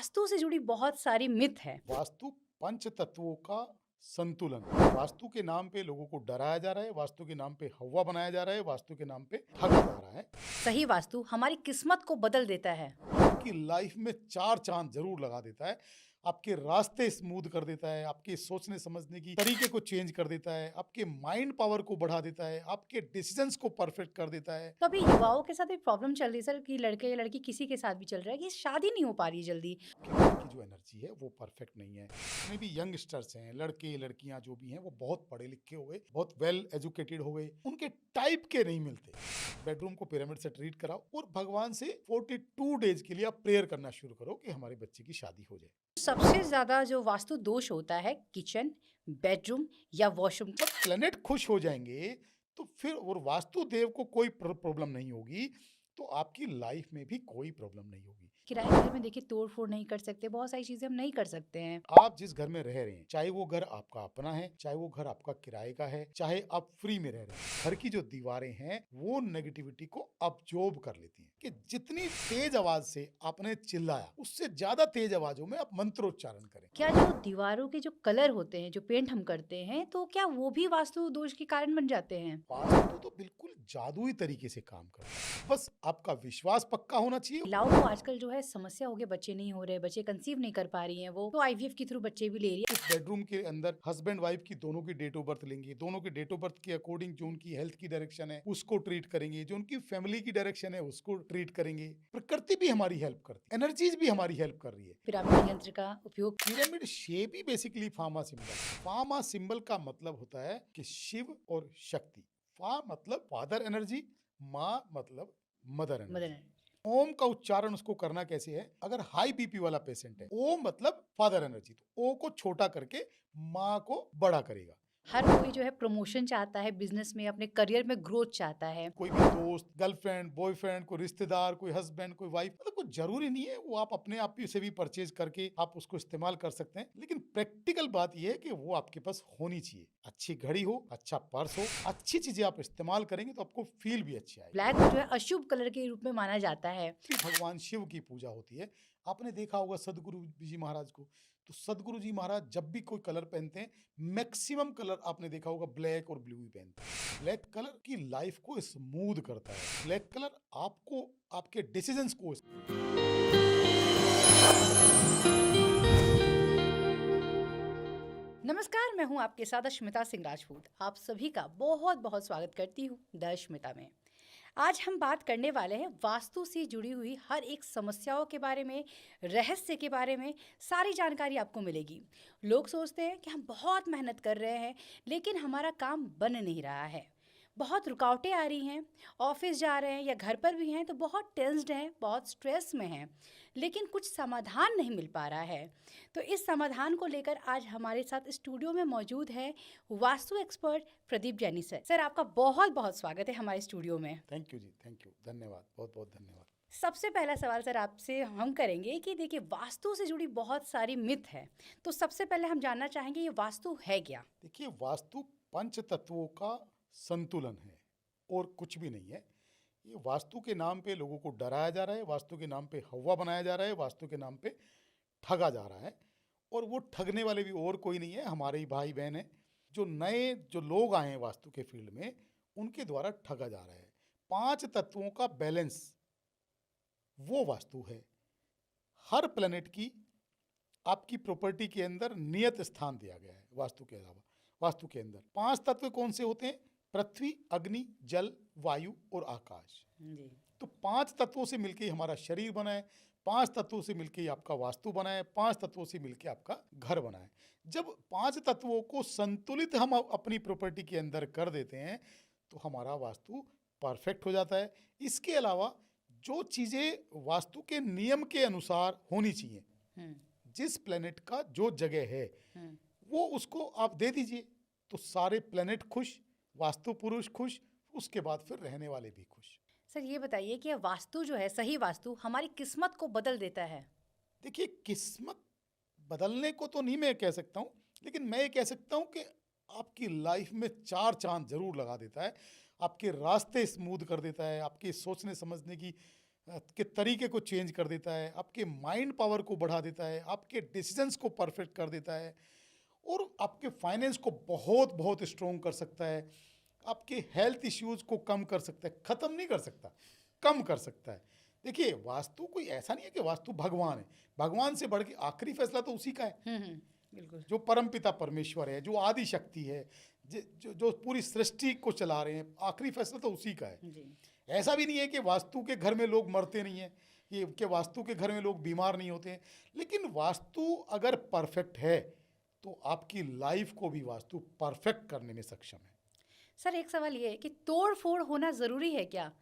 वास्तु से जुड़ी बहुत सारी मिथ है। वास्तु पंच तत्वों का संतुलन है। वास्तु के नाम पे लोगों को डराया जा रहा है, वास्तु के नाम पे हवा बनाया जा रहा है, वास्तु के नाम पे ठगा जा रहा है। सही वास्तु हमारी किस्मत को बदल देता है। आपकी लाइफ में चार चांद जरूर लगा देता है, आपके रास्ते स्मूथ कर देता है, आपके सोचने समझने की तरीके को चेंज कर देता है, आपके माइंड पावर को बढ़ा देता है, आपके डिसीजंस को परफेक्ट कर देता है। तो अभी युवाओं के साथ एक प्रॉब्लम चल रही है सर कि लड़के या लड़की किसी के साथ भी चल रहा है कि शादी नहीं हो पा रही है जल्दी। आपके मन की जो एनर्जी है वो परफेक्ट नहीं है। जितने भी यंगस्टर्स हैं, लड़के लड़कियां जो भी हैं, वो बहुत पढ़े लिखे हो गए, बहुत वेल एजुकेटेड हो गए, उनके टाइप के नहीं मिलते। बेडरूम को पिरामिड से ट्रीट कराओ और भगवान से 42 डेज के लिए आप प्रेयर करना शुरू करो कि हमारे बच्चे की शादी हो जाए। सबसे ज्यादा जो वास्तु दोष होता है किचन, बेडरूम या वॉशरूम। जब प्लेनेट खुश हो जाएंगे तो फिर और वास्तु देव को कोई प्रॉब्लम नहीं होगी, तो आपकी लाइफ में भी कोई प्रॉब्लम नहीं होगी। किराए के घर में देखिए तोड़ फोड़ नहीं कर सकते, बहुत सारी चीजें हम नहीं कर सकते हैं। आप जिस घर में रह रहे हैं, चाहे वो घर आपका अपना है, चाहे वो घर आपका किराए का है, चाहे आप फ्री में रह रहे हैं, घर की जो दीवारें हैं वो नेगेटिविटी को अब्जॉर्ब कर लेती हैं। कि जितनी तेज आवाज से आपने चिल्लाया, उससे ज्यादा तेज आवाजों में आप मंत्रोच्चारण करें। क्या जो दीवारों के जो कलर होते हैं, जो पेंट हम करते हैं, तो क्या वो भी वास्तु दोष के कारण बन जाते हैं? वास्तु तो बिल्कुल जादुई तरीके से काम करता है, बस आपका विश्वास पक्का होना चाहिए। महिलाओं को आजकल जो है समस्या हो गई, बच्चे नहीं हो रहे, बच्चे कंसीव नहीं कर पा रही हैं, वो तो आईवीएफ के थ्रू बच्चे भी ले रही है। इस बेडरूम के अंदर हस्बैंड वाइफ की दोनों की डेट ऑफ बर्थ लेंगे, दोनों के डेट ऑफ बर्थ के अकॉर्डिंग जो उनकी हेल्थ की डायरेक्शन है उसको ट्रीट करेंगे, जो उनकी फैमिली की डायरेक्शन है उसको ट्रीट करेंगे। प्रकृति भी हमारी हेल्प करती है, एनर्जीज भी हमारी हेल्प कर रही है। पिरामिड यंत्र का उपयोग पिरामिड शेप ही basically pharma symbol. Pharma symbol का मतलब होता है कि शिव और शक्ति। फा मतलब फादर एनर्जी, माँ मतलब मदर एनर्जी। मदन। ओम का उच्चारण उसको करना कैसे है? अगर हाई बीपी वाला पेशेंट है, ओम मतलब फादर एनर्जी, तो ओ को छोटा करके माँ को बड़ा करेगा। हर कोई जो है प्रमोशन चाहता है, बिजनेस में अपने करियर में ग्रोथ चाहता है। कोई भी दोस्त, गर्लफ्रेंड, बॉयफ्रेंड, कोई रिश्तेदार, कोई हस्बैंड, कोई वाइफ, मतलब कुछ जरूरी नहीं है, वो आप अपने आप ही से भी परचेज करके आप उसको इस्तेमाल कर सकते हैं। लेकिन प्रैक्टिकल बात यह है कि वो आपके पास होनी चाहिए। अच्छी घड़ी हो, अच्छा पर्स हो, अच्छी चीजें आप इस्तेमाल करेंगे तो आपको फील भी अच्छी आएगी। ब्लैक जो है अशुभ कलर के रूप में माना जाता है। भगवान शिव की पूजा होती है। आपने देखा होगा सदगुरु जी महाराज को, तो सदगुरु जी महाराज जब भी कोई कलर पहनते हैं, मैक्सिमम कलर आपने देखा होगा ब्लैक और ब्लू ही पहनते हैं। ब्लैक कलर की लाइफ को स्मूथ करता है, ब्लैक कलर आपको आपके डिसीजंस को। नमस्कार, मैं हूं आपके साथ अश्मिता सिंह राजपूत। आप सभी का बहुत बहुत स्वागत करती हूं द अश्मिता में। आज हम बात करने वाले हैं वास्तु से जुड़ी हुई हर एक समस्याओं के बारे में, रहस्य के बारे में। सारी जानकारी आपको मिलेगी। लोग सोचते हैं कि हम बहुत मेहनत कर रहे हैं लेकिन हमारा काम बन नहीं रहा है, बहुत रुकावटें आ रही हैं, ऑफिस जा रहे हैं या घर पर भी हैं तो बहुत टेंस्ड हैं, बहुत स्ट्रेस में हैं, लेकिन कुछ समाधान नहीं मिल पा रहा है। तो इस समाधान को लेकर आज हमारे साथ स्टूडियो में मौजूद है vastu expert Pradeep Jaini sir. Sir, आपका बहुत बहुत स्वागत है हमारे स्टूडियो में। Thank you ji, thank you, धन्यवाद, बहुत बहुत धन्यवाद। सबसे पहला सवाल सर आपसे हम करेंगे कि देखिए वास्तु से जुड़ी बहुत सारी मिथ है, तो सबसे पहले हम जानना चाहेंगे ये वास्तु है क्या? देखिए, वास्तु पंच तत्वों का संतुलन है और कुछ भी नहीं है। ये वास्तु के नाम पे लोगों को डराया जा रहा है, वास्तु के नाम पे हवा बनाया जा रहा है, वास्तु के नाम पे ठगा जा रहा है। और वो ठगने वाले भी और कोई नहीं है, हमारे ही भाई बहन हैं। जो नए जो लोग आए हैं वास्तु के फील्ड में, उनके द्वारा ठगा जा रहा है। पांच तत्वों का बैलेंस वो वास्तु है। हर प्लेनेट की आपकी प्रॉपर्टी के अंदर नियत स्थान दिया गया है। वास्तु के अलावा वास्तु के अंदर पांच तत्व कौन से होते हैं? पृथ्वी, अग्नि, जल, वायु और आकाश। जी। तो पांच तत्वों से मिलकर ही हमारा शरीर बना है, पांच तत्वों से मिलकर ही आपका वास्तु बना है, पांच तत्वों से मिलकर आपका घर बना है। जब पांच तत्वों को संतुलित हम अपनी प्रॉपर्टी के अंदर कर देते हैं तो हमारा वास्तु परफेक्ट हो जाता है। इसके अलावा जो चीजें वास्तु के नियम के अनुसार होनी चाहिए, जिस प्लेनेट का जो जगह है वो उसको आप दे दीजिए, तो सारे प्लेनेट खुश, वास्तु पुरुष खुश, उसके बाद फिर रहने वाले भी खुश। सर, ये बताइए कि वास्तु जो है, सही वास्तु हमारी किस्मत को बदल देता है? देखिए, किस्मत बदलने को तो नहीं मैं कह सकता हूँ, लेकिन मैं ये कह सकता हूँ कि आपकी लाइफ में चार चांद जरूर लगा देता है, आपके रास्ते स्मूथ कर देता है, आपके सोचने समझने की के तरीके को चेंज कर देता है, आपके माइंड पावर को बढ़ा देता है, आपके डिसीजंस को परफेक्ट कर देता है और आपके फाइनेंस को बहुत बहुत स्ट्रोंग कर सकता है, आपके हेल्थ इश्यूज को कम कर सकता है, खत्म नहीं कर सकता, कम कर सकता है। देखिए, वास्तु कोई ऐसा नहीं है कि वास्तु भगवान है, भगवान से बढ़ के आखिरी फैसला तो उसी का है, बिल्कुल। जो परमपिता परमेश्वर है, जो आदि शक्ति है, जो पूरी सृष्टि को चला रहे हैं, आखिरी फैसला तो उसी का है। जी। ऐसा भी नहीं है कि वास्तु के घर में लोग मरते नहीं हैं, ये कि वास्तु के घर में लोग बीमार नहीं होते हैं, लेकिन वास्तु अगर परफेक्ट है तो आपकी लाइफ को भी वास्तु परफेक्ट करने में सक्षम है। सर, एक सवाल ये है कि तोड़ फोड़ होना ज़रूरी है क्या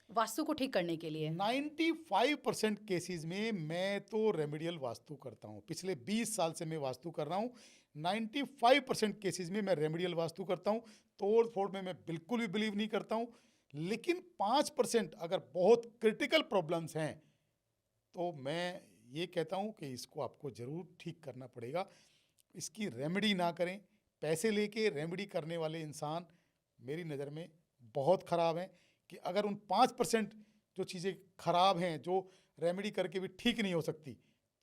वास्तु को ठीक करने के लिए? 95% केसेस में मैं तो रेमेडियल वास्तु करता हूँ। पिछले 20 साल से मैं वास्तु कर रहा हूँ। 95% केसेस में मैं रेमेडियल वास्तु करता हूँ। तोड़ फोड़ में मैं बिल्कुल भी बिलीव नहीं करता हूँ। लेकिन 5% अगर बहुत क्रिटिकल प्रॉब्लम्स हैं तो मैं ये कहता हूँ कि इसको आपको ज़रूर ठीक करना पड़ेगा। इसकी रेमेडी ना करें। पैसे लेके रेमेडी करने वाले इंसान मेरी नज़र में बहुत ख़राब हैं, कि अगर उन 5% जो चीज़ें ख़राब हैं, जो रेमेडी करके भी ठीक नहीं हो सकती,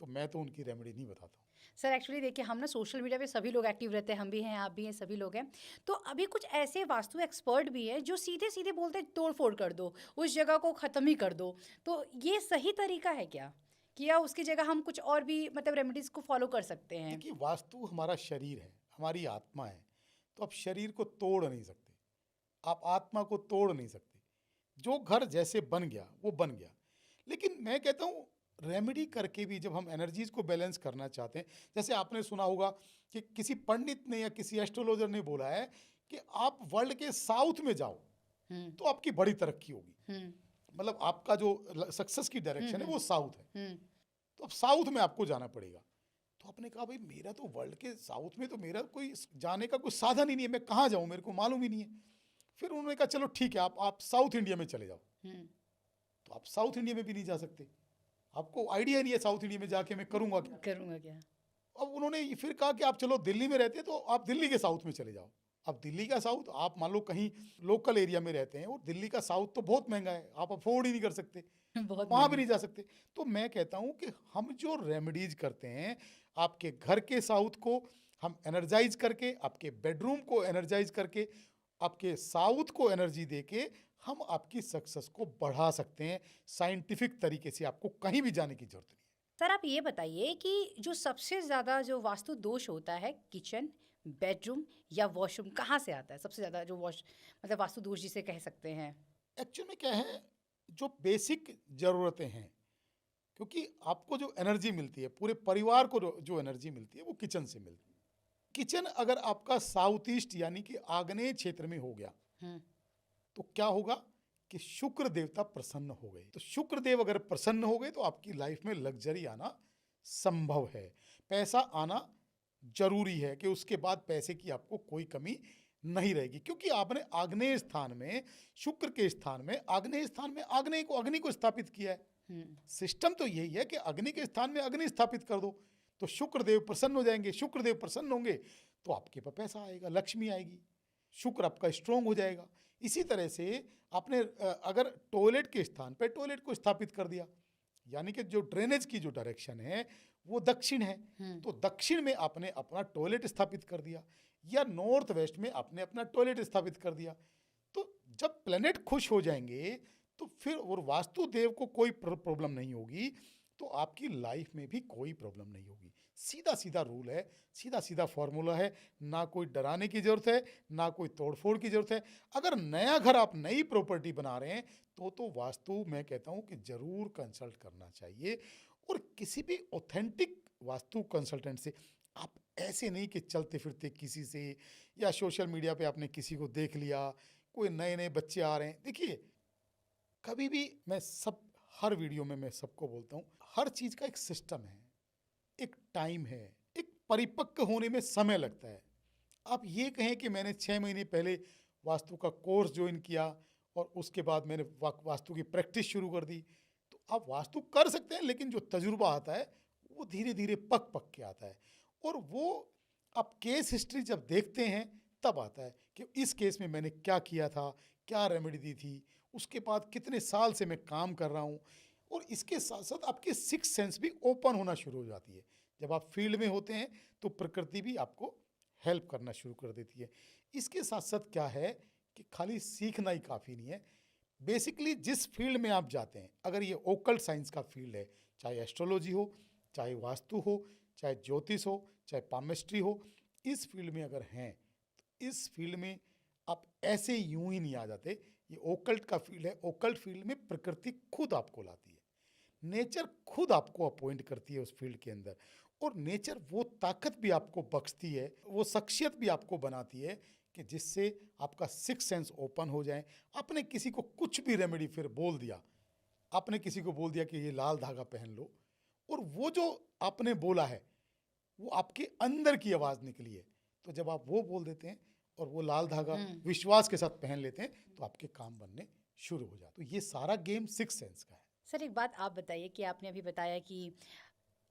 तो मैं तो उनकी रेमेडी नहीं बताता हूँ। सर, एक्चुअली देखिए, हम ना सोशल मीडिया पे सभी लोग एक्टिव रहते हैं, हम भी हैं, आप भी हैं, सभी लोग हैं। तो अभी कुछ ऐसे वास्तु एक्सपर्ट भी हैं जो सीधे सीधे बोलते हैं तोड़ फोड़ कर दो, उस जगह को ख़त्म ही कर दो। तो ये सही तरीका है क्या, कि या उसकी जगह हम कुछ और भी मतलब रेमेडीज़ को फॉलो कर सकते हैं? देखिए, वास्तु हमारा शरीर है, हमारी आत्मा है, तो आप शरीर को तोड़ नहीं सकते, आप आत्मा को तोड़ नहीं सकते। जो घर जैसे बन गया वो बन गया। लेकिन मैं कहता हूँ रेमेडी करके भी जब हम एनर्जीज को बैलेंस करना चाहते हैं, जैसे आपने सुना होगा कि किसी पंडित ने या किसी एस्ट्रोलॉजर ने बोला है कि आप वर्ल्ड के साउथ में जाओ तो आपकी बड़ी तरक्की होगी। मतलब आपका जो सक्सेस की डायरेक्शन है वो साउथ है, तो अब साउथ में आपको जाना पड़ेगा। तो आपने कहा भाई मेरा तो वर्ल्ड के साउथ में तो मेरा कोई जाने का कोई साधन ही नहीं है, मैं कहाँ जाऊँ, मेरे को मालूम ही नहीं है। फिर उन्होंने कहा चलो ठीक है, आप साउथ इंडिया में चले जाओ। तो आप साउथ इंडिया में भी नहीं जा सकते, आपको आइडिया नहीं है साउथ इंडिया में जाके मैं करूँगा क्या। अब उन्होंने फिर कहा कि आप चलो दिल्ली में रहते हैं तो आप दिल्ली के साउथ में चले जाओ। अब दिल्ली का साउथ, आप मान लो कहीं लोकल एरिया में रहते हैं और दिल्ली का साउथ तो बहुत महंगा है, आप अफोर्ड ही नहीं कर सकते, वहाँ भी नहीं जा सकते। तो मैं कहता हूँ कि हम जो रेमेडीज करते हैं, आपके घर के साउथ को हम एनर्जाइज करके, आपके बेडरूम को एनर्जाइज करके, आपके साउथ को एनर्जी देके हम आपकी सक्सेस को बढ़ा सकते हैं। साइंटिफिक तरीके से आपको कहीं भी जाने की जरूरत नहीं है। सर, आप ये बताइए कि जो सबसे ज़्यादा जो वास्तु दोष होता है किचन, बेडरूम या वॉशरूम, कहाँ से आता है सबसे ज़्यादा, जो मतलब वास्तु दोष जिसे कह सकते हैं? एक्चुअल में क्या है, जो बेसिक ज़रूरतें हैं, क्योंकि आपको जो एनर्जी मिलती है, पूरे परिवार को जो एनर्जी मिलती है वो किचन से मिलती है। किचन अगर आपका साउथ ईस्ट यानी कि आग्नेय क्षेत्र में हो गया तो क्या होगा कि शुक्र देवता प्रसन्न हो गए। तो शुक्र देव अगर प्रसन्न हो गए तो आपकी लाइफ में लग्जरी आना संभव है, पैसा आना जरूरी है, कि उसके बाद पैसे की आपको कोई कमी नहीं रहेगी, क्योंकि आपने आग्नेय स्थान में, शुक्र के स्थान में, आग्नेय स्थान में अग्नि को स्थापित किया है। सिस्टम तो यही है कि अग्नि के स्थान में अग्नि स्थापित कर दो तो शुक्रदेव प्रसन्न हो जाएंगे। शुक्रदेव प्रसन्न होंगे तो आपके पास पैसा आएगा, लक्ष्मी आएगी, शुक्र आपका स्ट्रोंग हो जाएगा। इसी तरह से आपने अगर टॉयलेट के स्थान पर टॉयलेट को स्थापित कर दिया, यानी कि जो ड्रेनेज की जो डायरेक्शन है वो दक्षिण है, तो दक्षिण में आपने अपना टॉयलेट स्थापित कर दिया, या नॉर्थ वेस्ट में आपने अपना टॉयलेट स्थापित कर दिया। तो जब प्लेनेट खुश हो जाएंगे तो फिर और वास्तु देव को कोई प्रॉब्लम नहीं होगी, तो आपकी लाइफ में भी कोई प्रॉब्लम नहीं होगी। सीधा सीधा रूल है, सीधा सीधा फॉर्मूला है, ना कोई डराने की जरूरत है, ना कोई तोड़फोड़ की जरूरत है। अगर नया घर, आप नई प्रॉपर्टी बना रहे हैं तो वास्तु मैं कहता हूं कि जरूर कंसल्ट करना चाहिए, और किसी भी ऑथेंटिक वास्तु कंसल्टेंट से। आप ऐसे नहीं कि चलते फिरते किसी से या सोशल मीडिया पे आपने किसी को देख लिया, कोई नए नए बच्चे आ रहे हैं। देखिए, कभी भी मैं हर वीडियो में मैं सबको बोलता हूँ, हर चीज़ का एक सिस्टम है, एक टाइम है, एक परिपक्व होने में समय लगता है। आप ये कहें कि मैंने 6 महीने पहले वास्तु का कोर्स ज्वाइन किया और उसके बाद मैंने वास्तु की प्रैक्टिस शुरू कर दी, तो आप वास्तु कर सकते हैं, लेकिन जो तजुर्बा आता है वो धीरे धीरे पक के आता है, और वो आप केस हिस्ट्री जब देखते हैं तब आता है कि इस केस में मैंने क्या किया था, क्या रेमेडी दी थी, उसके बाद कितने साल से मैं काम कर रहा हूँ, और इसके साथ साथ आपके सिक्स सेंस भी ओपन होना शुरू हो जाती है। जब आप फील्ड में होते हैं तो प्रकृति भी आपको हेल्प करना शुरू कर देती है। इसके साथ साथ क्या है कि खाली सीखना ही काफ़ी नहीं है। बेसिकली जिस फील्ड में आप जाते हैं, अगर ये ओकल्ट साइंस का फील्ड है, चाहे एस्ट्रोलॉजी हो, चाहे वास्तु हो, चाहे ज्योतिष हो, चाहे पामिस्ट्री हो, इस फील्ड में अगर हैं तो इस फील्ड में आप ऐसे यूं ही नहीं आ जाते। ये ओकल्ट का फील्ड है। ओकल्ट फील्ड में प्रकृति खुद आपको लाती है, नेचर खुद आपको अपॉइंट करती है उस फील्ड के अंदर, और नेचर वो ताकत भी आपको बख्शती है, वो शख्सियत भी आपको बनाती है कि जिससे आपका सिक्स सेंस ओपन हो जाए। आपने किसी को कुछ भी रेमेडी फिर बोल दिया, आपने किसी को बोल दिया कि ये लाल धागा पहन लो, और वो जो आपने बोला है वो आपके अंदर की आवाज़ निकली है, तो जब आप वो बोल देते हैं और वो लाल धागा विश्वास के साथ पहन लेते हैं तो आपके काम बनने शुरू हो जाते। तो ये सारा गेम सिक्स सेंस का है। सर एक बात आप बताइए कि आपने अभी बताया कि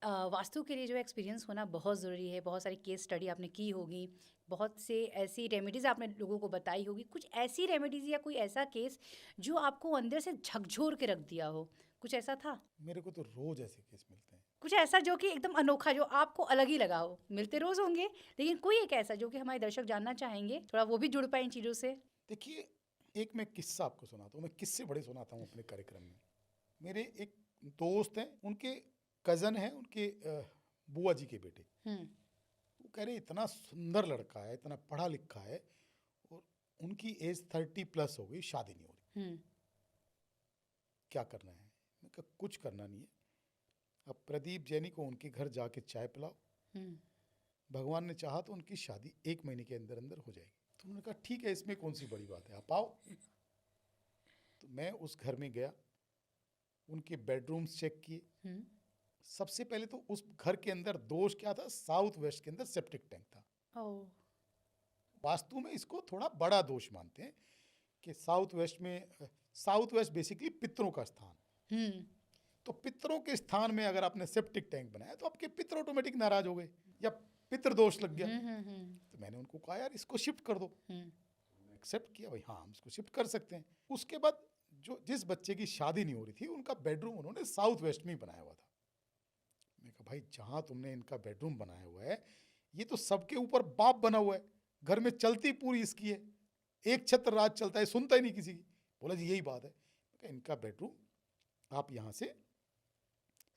वास्तु के लिए जो एक्सपीरियंस होना बहुत ज़रूरी है, बहुत सारी केस स्टडी आपने की होगी, बहुत से ऐसी रेमेडीज़ आपने लोगों को बताई होगी, कुछ ऐसी रेमेडीज़ या कोई ऐसा केस जो आपको अंदर से झकझोर के रख दिया हो, कुछ ऐसा था? मेरे को तो रोज ऐसे केस मिलते हैं। कुछ ऐसा जो कि एकदम अनोखा, जो आपको अलग ही लगा हो? मिलते रोज़ होंगे, लेकिन कोई एक ऐसा जो कि हमारे दर्शक जानना चाहेंगे, थोड़ा वो भी जुड़ पाए इन चीज़ों से? देखिए, एक मैं किस्सा आपको सुनाता हूँ। मैं किस्से बड़े सुनाता हूँ अपने कार्यक्रम में। मेरे एक दोस्त हैं, उनके कज़न हैं, उनके बुआ जी के बेटे। हुँ, वो कह रहे इतना सुंदर लड़का है, इतना पढ़ा लिखा है, और उनकी एज 30+ हो गई, शादी नहीं हो रही। हुँ, क्या करना है? मैं कहा कुछ करना नहीं है, अब प्रदीप जैनी को उनके घर जाके चाय पिलाओ, हुँ, भगवान ने चाहा तो उनकी शादी 1 महीने के अंदर अंदर हो जाएगी। तो उन्होंने कहा ठीक है, इसमें कौन सी बड़ी बात है, आप आओ। तो मैं उस घर में गया, उनके बेडरूम्स चेक किए। हुँ, सबसे पहले तो उस घर के अंदर दोष क्या था, साउथ वेस्ट के अंदर सेप्टिक टैंक था। ओह! वास्तु में इसको थोड़ा बड़ा दोष मानते हैं कि साउथ वेस्ट में, साउथ वेस्ट बेसिकली पितरों का स्थान। हुँ, तो पितरों के स्थान में अगर आपने सेप्टिक टैंक बनाया तो आपके पितर ऑटोमेटिक नाराज हो गए या पितृ दोष लग गया। हुँ, हुँ, हुँ, तो मैंने उनको कहा यार इसको शिफ्ट कर दो। हुँ, एक्सेप्ट किया, भाई हाँ हम इसको शिफ्ट कर सकते हैं। उसके बाद जो जिस बच्चे की शादी नहीं हो रही थी उनका बेडरूम उन्होंने साउथ वेस्ट में ही बनाया हुआ था। मैं कहा भाई जहाँ तुमने इनका बेडरूम बनाया हुआ है ये तो सबके ऊपर बाप बना हुआ है, घर में चलती पूरी इसकी है, एक छत्र राज चलता है, सुनता ही नहीं किसी की। बोला जी यही बात है। मैं कहा, इनका बेडरूम आप यहाँ से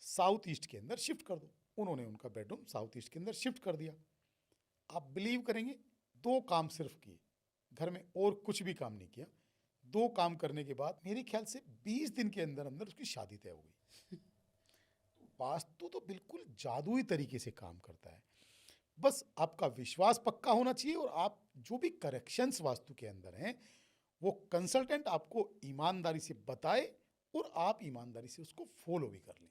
साउथ ईस्ट के अंदर शिफ्ट कर दो। उन्होंने उनका बेडरूम साउथ ईस्ट के अंदर शिफ्ट कर दिया। आप बिलीव करेंगे, 2 काम सिर्फ किए, घर में और कुछ भी काम नहीं किया। 2 काम करने के बाद मेरे ख्याल से 20 दिन के अंदर अंदर उसकी शादी तय हो गई। वास्तु तो बिल्कुल जादुई तरीके से काम करता है। बस आपका विश्वास पक्का होना चाहिए, और आप जो भी करेक्शंस वास्तु के अंदर हैं वो कंसल्टेंट आपको ईमानदारी से बताए और आप ईमानदारी से उसको फॉलो भी कर लें।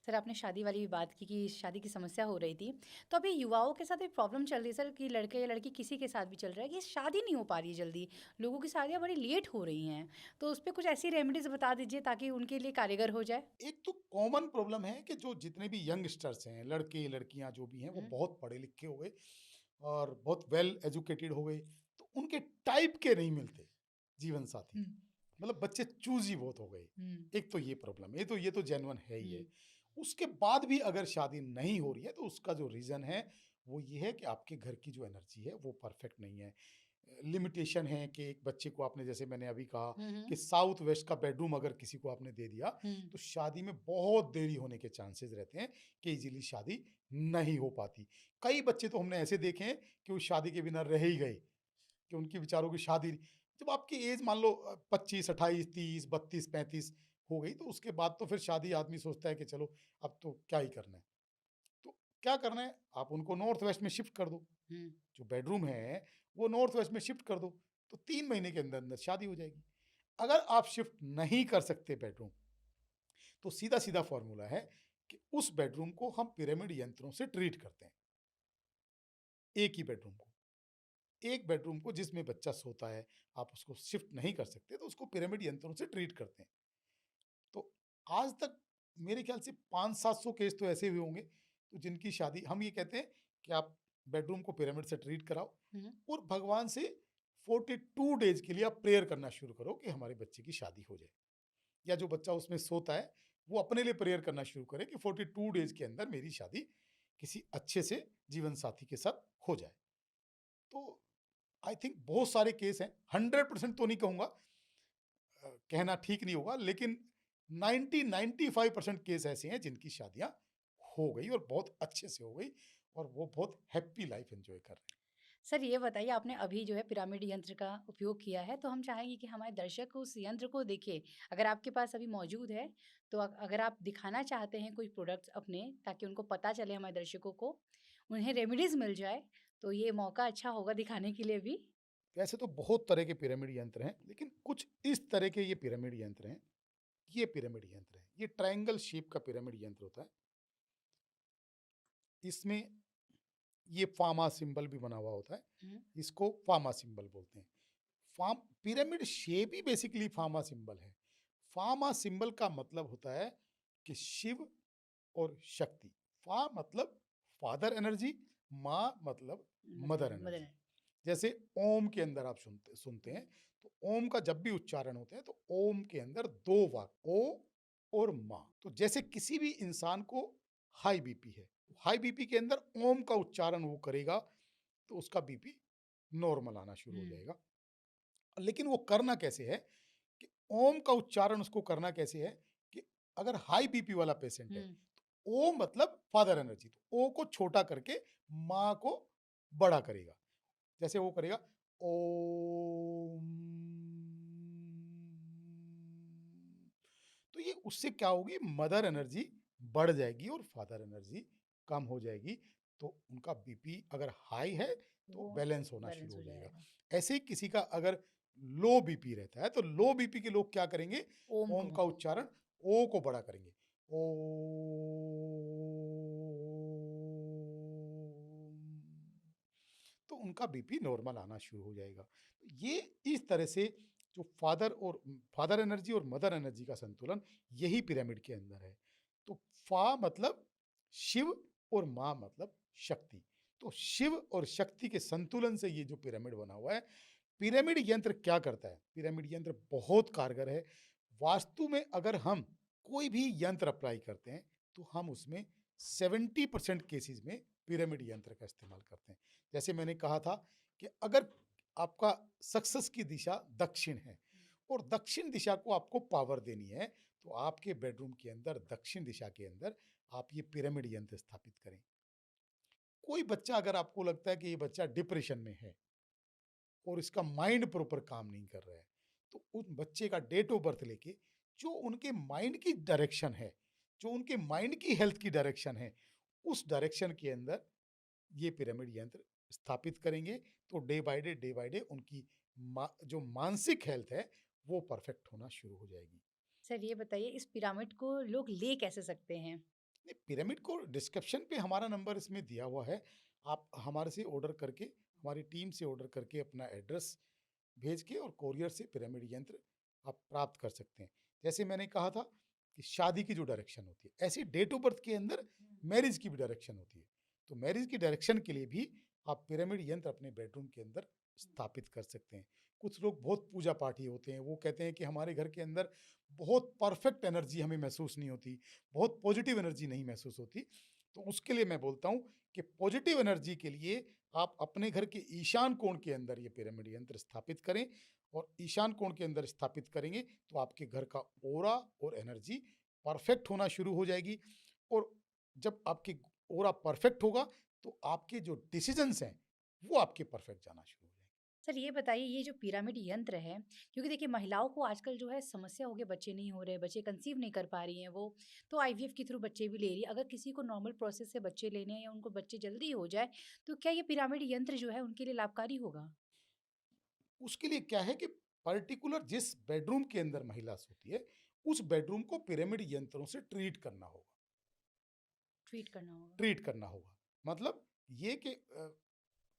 सर आपने शादी वाली भी बात की कि शादी की समस्या हो रही थी, तो अभी युवाओं के साथ एक प्रॉब्लम चल रही है सर कि लड़के या लड़की किसी के साथ भी चल रहा है कि शादी नहीं हो पा रही है जल्दी, लोगों की शादियाँ बड़ी लेट हो रही हैं, तो उस पे कुछ ऐसी रेमेडीज़ बता दीजिए ताकि उनके लिए कारगर हो जाए। एक तो कॉमन प्रॉब्लम है कि जो जितने भी यंगस्टर्स हैं, लड़के लड़कियां जो भी हैं, वो हुँ, बहुत पढ़े लिखे हो गए और बहुत वेल एजुकेटेड हो गए, तो उनके टाइप के नहीं मिलते जीवन साथी। हुँ, मतलब बच्चे चूजी बहुत हो गए। हुँ, एक तो ये प्रॉब्लम, ये तो जेन्युइन है ही है। हुँ, उसके बाद भी अगर शादी नहीं हो रही है तो उसका जो रीज़न है वो ये है कि आपके घर की जो एनर्जी है वो परफेक्ट नहीं है। लिमिटेशन है कि एक बच्चे को आपने, जैसे मैंने अभी कहा हुँ, कि हुँ, साउथ वेस्ट का बेडरूम अगर किसी को आपने दे दिया हुँ, तो शादी में बहुत देरी होने के चांसेस रहते हैं कि इजीली शादी नहीं हो पाती। कई बच्चे तो हमने ऐसे देखे हैं कि वो शादी के बिना रह ही गए, कि उनकी बेचारों की शादी, जब आपकी एज मान लो 25, 28, 30, 32, 35 हो गई तो उसके बाद तो फिर शादी आदमी सोचता है कि चलो अब तो क्या ही करना है। तो क्या करना है, आप उनको नॉर्थ वेस्ट में शिफ्ट कर दो। हुँ, जो बेडरूम है वो नॉर्थ वेस्ट में शिफ्ट कर दो, तो 3 महीने के अंदर अंदर शादी हो जाएगी। अगर आप शिफ्ट नहीं कर सकते बेडरूम, तो सीधा सीधा फॉर्मूला है कि उस बेडरूम को हम पिरामिड यंत्रों से ट्रीट करते हैं। एक ही बेडरूम को, एक बेडरूम को जिसमें बच्चा सोता है, आप उसको शिफ्ट नहीं कर सकते तो उसको पिरामिड यंत्रों से ट्रीट करते हैं। तो आज तक मेरे ख्याल से 500-700 केस तो ऐसे हुए होंगे, तो जिनकी शादी, हम ये कहते हैं कि आप बेडरूम को पिरामिड से ट्रीट कराओ हुँ, और भगवान से 42 डेज के लिए आप प्रेयर करना शुरू करो कि हमारे बच्चे की शादी हो जाए, या जो बच्चा उसमें सोता है वो अपने लिए प्रेयर करना शुरू करे कि 42 डेज के अंदर मेरी शादी किसी अच्छे से जीवन साथी के साथ हो जाए। तो आई थिंक बहुत सारे केस हैं, 100% तो नहीं कहूँगा, कहना ठीक नहीं होगा, लेकिन 90-95% केस ऐसे हैं जिनकी शादियां हो गई और बहुत अच्छे से हो गई, और वो बहुत हैप्पी लाइफ एंजॉय कर रहे हैं। सर ये बताइए, आपने अभी जो है पिरामिड यंत्र का उपयोग किया है, तो हम चाहेंगे कि हमारे दर्शक उस यंत्र को देखें। अगर आपके पास अभी मौजूद है, तो अगर आप दिखाना चाहते हैं कोई प्रोडक्ट्स अपने, ताकि उनको पता चले, हमारे दर्शकों को उन्हें रेमेडीज़ मिल जाए, तो ये मौका अच्छा होगा दिखाने के लिए भी। वैसे तो बहुत तरह के पिरामिड यंत्र हैं, लेकिन कुछ इस तरह के ये पिरामिड यंत्र हैं। ये पिरामिड यंत्र है, ये ट्रायंगल शेप का पिरामिड यंत्र होता है। इसमें ये फार्मा सिंबल भी बना हुआ होता है, हुँ, इसको फार्मा सिंबल बोलते हैं। फार्म पिरामिड शेप ही बेसिकली फार्मा सिंबल है। फार्मा सिंबल का मतलब होता है कि शिव और शक्ति। फा मतलब फादर एनर्जी, माँ मतलब मदर मदर मदर एनर्जी। जैसे ओम के अंदर आप सुनते सुनते हैं, तो ओम का जब भी उच्चारण होता है तो ओम के अंदर दो वाक, ओ और माँ। तो जैसे किसी भी इंसान को हाई बीपी है, हाई बीपी के अंदर ओम का उच्चारण वो करेगा तो उसका बीपी नॉर्मल आना शुरू हो हुँ, जाएगा। लेकिन वो करना कैसे है कि ओम का उच्चारण उसको करना कैसे है कि अगर हाई बीपी वाला पेशेंट है, हुँ, तो ओ मतलब फादर एनर्जी, तो ओ को छोटा करके माँ को बड़ा करेगा। जैसे वो करेगा ओम, तो ये उससे क्या होगी, मदर एनर्जी बढ़ जाएगी और फादर एनर्जी कम हो जाएगी। तो उनका बीपी अगर हाई है तो वो बैलेंस होना शुरू बैलेंस हो हो जाएगा। जाएगा। ऐसे ही किसी का अगर लो बीपी रहता है तो लो बीपी के लोग क्या करेंगे, ओम ओम को। का उच्चारण ओ को बड़ा करेंगे, ओ, तो उनका बीपी नॉर्मल आना शुरू हो जाएगा। तो ये इस तरह से जो फादर एनर्जी और मदर एनर्जी का संतुलन, यही पिरामिड के अंदर है। तो फा मतलब शिव और माँ मतलब शक्ति। तो शिव और शक्ति के संतुलन से ये जो पिरामिड बना हुआ है। पिरामिड यंत्र क्या करता है? पिरामिड यंत्र बहुत कारगर है। वास्तु में अगर हम कोई भी यंत्र अप्लाई करते हैं तो हम उसमें 70% केसेस में पिरामिड यंत्र का इस्तेमाल करते हैं। जैसे मैंने कहा था कि अगर आपका सक्सेस की दिशा दक्षिण है और दक्षिण दिशा को आपको पावर देनी है, तो आपके बेडरूम के अंदर दक्षिण दिशा के अंदर आप ये पिरामिड यंत्र स्थापित करें। कोई बच्चा, अगर आपको लगता है कि ये बच्चा डिप्रेशन में है और इसका माइंड प्रॉपर काम नहीं कर रहा है, तो उस बच्चे का डेट ऑफ बर्थ लेके जो उनके माइंड की डायरेक्शन है, जो उनके माइंड की हेल्थ की डायरेक्शन है, उस डायरेक्शन के अंदर ये पिरामिड यंत्र स्थापित करेंगे, तो डे बाय डे उनकी जो मानसिक हेल्थ है वो परफेक्ट होना शुरू हो जाएगी। सर ये बताइए, इस पिरामिड को लोग ले कैसे सकते हैं? नहीं, पिरामिड को डिस्क्रिप्शन पे हमारा नंबर इसमें दिया हुआ है। आप हमारे से ऑर्डर करके, हमारी टीम से ऑर्डर करके अपना एड्रेस भेज के और कोरियर से पिरामिड यंत्र आप प्राप्त कर सकते हैं। जैसे मैंने कहा था कि शादी की जो डायरेक्शन होती है, ऐसी डेट ऑफ बर्थ के अंदर मैरिज की भी डायरेक्शन होती है। तो मैरिज की डायरेक्शन के लिए भी आप पिरामिड यंत्र अपने बेडरूम के अंदर स्थापित कर सकते हैं। कुछ लोग बहुत पूजा पाठी होते हैं, वो कहते हैं कि हमारे घर के अंदर बहुत परफेक्ट एनर्जी हमें महसूस नहीं होती, बहुत पॉजिटिव एनर्जी नहीं महसूस होती। तो उसके लिए मैं बोलता हूँ कि पॉजिटिव एनर्जी के लिए आप अपने घर के ईशान कोण के अंदर ये पिरामिड यंत्र स्थापित करें, और ईशान कोण के अंदर स्थापित करेंगे तो आपके घर का ऑरा और एनर्जी परफेक्ट होना शुरू हो जाएगी। और जब आपकी ऑरा परफेक्ट होगा तो आपके जो डिसीजंस हैं वो आपके परफेक्ट जाना शुरू हो जाएंगे। सर ये बताइए, ये जो पिरामिड यंत्र है, क्योंकि देखिए महिलाओं को आजकल जो है समस्या हो गई, बच्चे नहीं हो रहे, बच्चे कंसीव नहीं कर पा रही हैं वो, तो आईवीएफ के थ्रू बच्चे भी ले रही है। अगर किसी को नॉर्मल प्रोसेस से बच्चे लेने हैं या उनको बच्चे जल्दी हो जाए, तो क्या ये पिरामिड यंत्र जो है उनके लिए लाभकारी होगा? उसके लिए क्या है कि पर्टिकुलर जिस बेडरूम के अंदर महिला सोती है, उस बेडरूम को पिरामिड यंत्रों से ट्रीट करना होगा। ट्रीट करना होगा। मतलब ये कि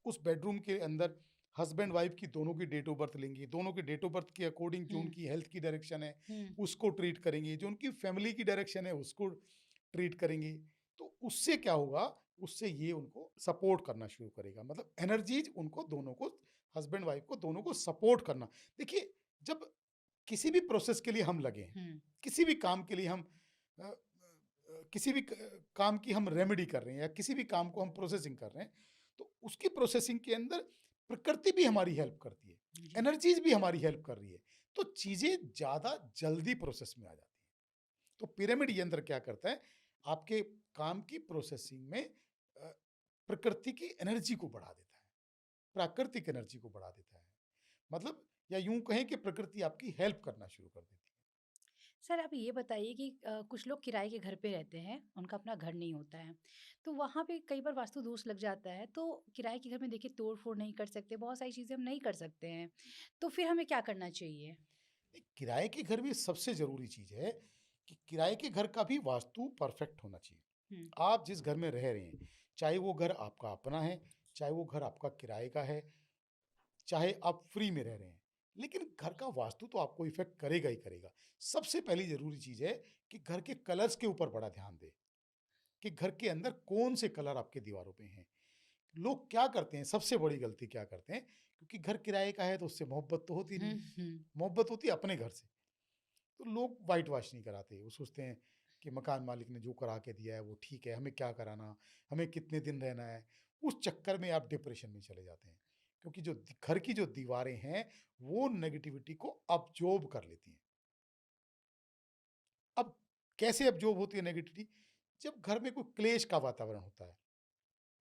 उस बेडरूम के अंदर हस्बैंड वाइफ की दोनों की डेट ऑफ बर्थ लेंगे, दोनों के डेट ऑफ बर्थ के अकॉर्डिंग जो हुँ, उनकी हेल्थ की डायरेक्शन है हुँ। उसको ट्रीट करेंगे, जो उनकी फैमिली की डायरेक्शन है उसको ट्रीट करेंगे। तो उससे क्या होगा, उससे ये उनको सपोर्ट करना शुरू करेगा, मतलब एनर्जीज उनको दोनों को हस्बैंड वाइफ को दोनों को सपोर्ट करना। देखिए, जब किसी भी प्रोसेस के लिए हम लगे हैं, हुँ, किसी भी काम के लिए हम किसी भी काम की हम रेमेडी कर रहे हैं या किसी भी काम को हम प्रोसेसिंग कर रहे हैं, तो उसकी प्रोसेसिंग के अंदर प्रकृति भी हमारी हेल्प करती है, जी। एनर्जीज भी हमारी हेल्प कर रही है, तो चीज़ें ज़्यादा जल्दी प्रोसेस में आ जाती हैं। तो पिरामिड यंत्र क्या करता है, आपके काम की प्रोसेसिंग में प्रकृति की एनर्जी को बढ़ा देता है, प्राकृतिक एनर्जी को बढ़ा देता है। मतलब या यूं कहें कि प्रकृति आपकी हेल्प करना शुरू कर देती है। सर आप ये बताइए कि कुछ लोग किराए के घर पे रहते हैं, उनका अपना घर नहीं होता है, तो वहाँ पे कई बार वास्तु दोष लग जाता है, तो किराए के घर में देखिए तोड़-फोड़ नहीं कर सकते, बहुत सारी चीज़ें हम नहीं कर सकते हैं, तो फिर हमें क्या करना चाहिए? किराए के घर में सबसे जरूरी चीज है कि किराए के घर का भी वास्तु परफेक्ट होना चाहिए। हुँ, आप जिस घर में रह रहे हैं, चाहे वो घर आपका अपना है, चाहे वो घर आपका किराए का है, चाहे आप फ्री में रह रहे हैं, लेकिन घर का वास्तु तो आपको इफेक्ट करेगा ही करेगा। सबसे पहली जरूरी चीज है कि घर के कलर्स के ऊपर बड़ा ध्यान दें कि घर के अंदर कौन से कलर आपके दीवारों पे हैं। लोग क्या करते हैं, सबसे बड़ी गलती क्या करते हैं, क्योंकि घर किराए का है तो उससे मोहब्बत तो होती नहीं हुँ, है। हुँ, मोहब्बत होती है अपने घर से। तो लोग वाइट वॉश नहीं कराते, वो सोचते हैं कि मकान मालिक ने जो करा के दिया है वो ठीक है, हमें क्या कराना, हमें कितने दिन रहना है। उस चक्कर में आप डिप्रेशन में चले जाते हैं, क्योंकि जो घर की जो दीवारें हैं वो नेगेटिविटी को अब्जॉर्ब कर लेती हैं। अब कैसे अब्जॉर्ब होती है नेगेटिविटी? जब घर में कोई क्लेश का वातावरण होता है,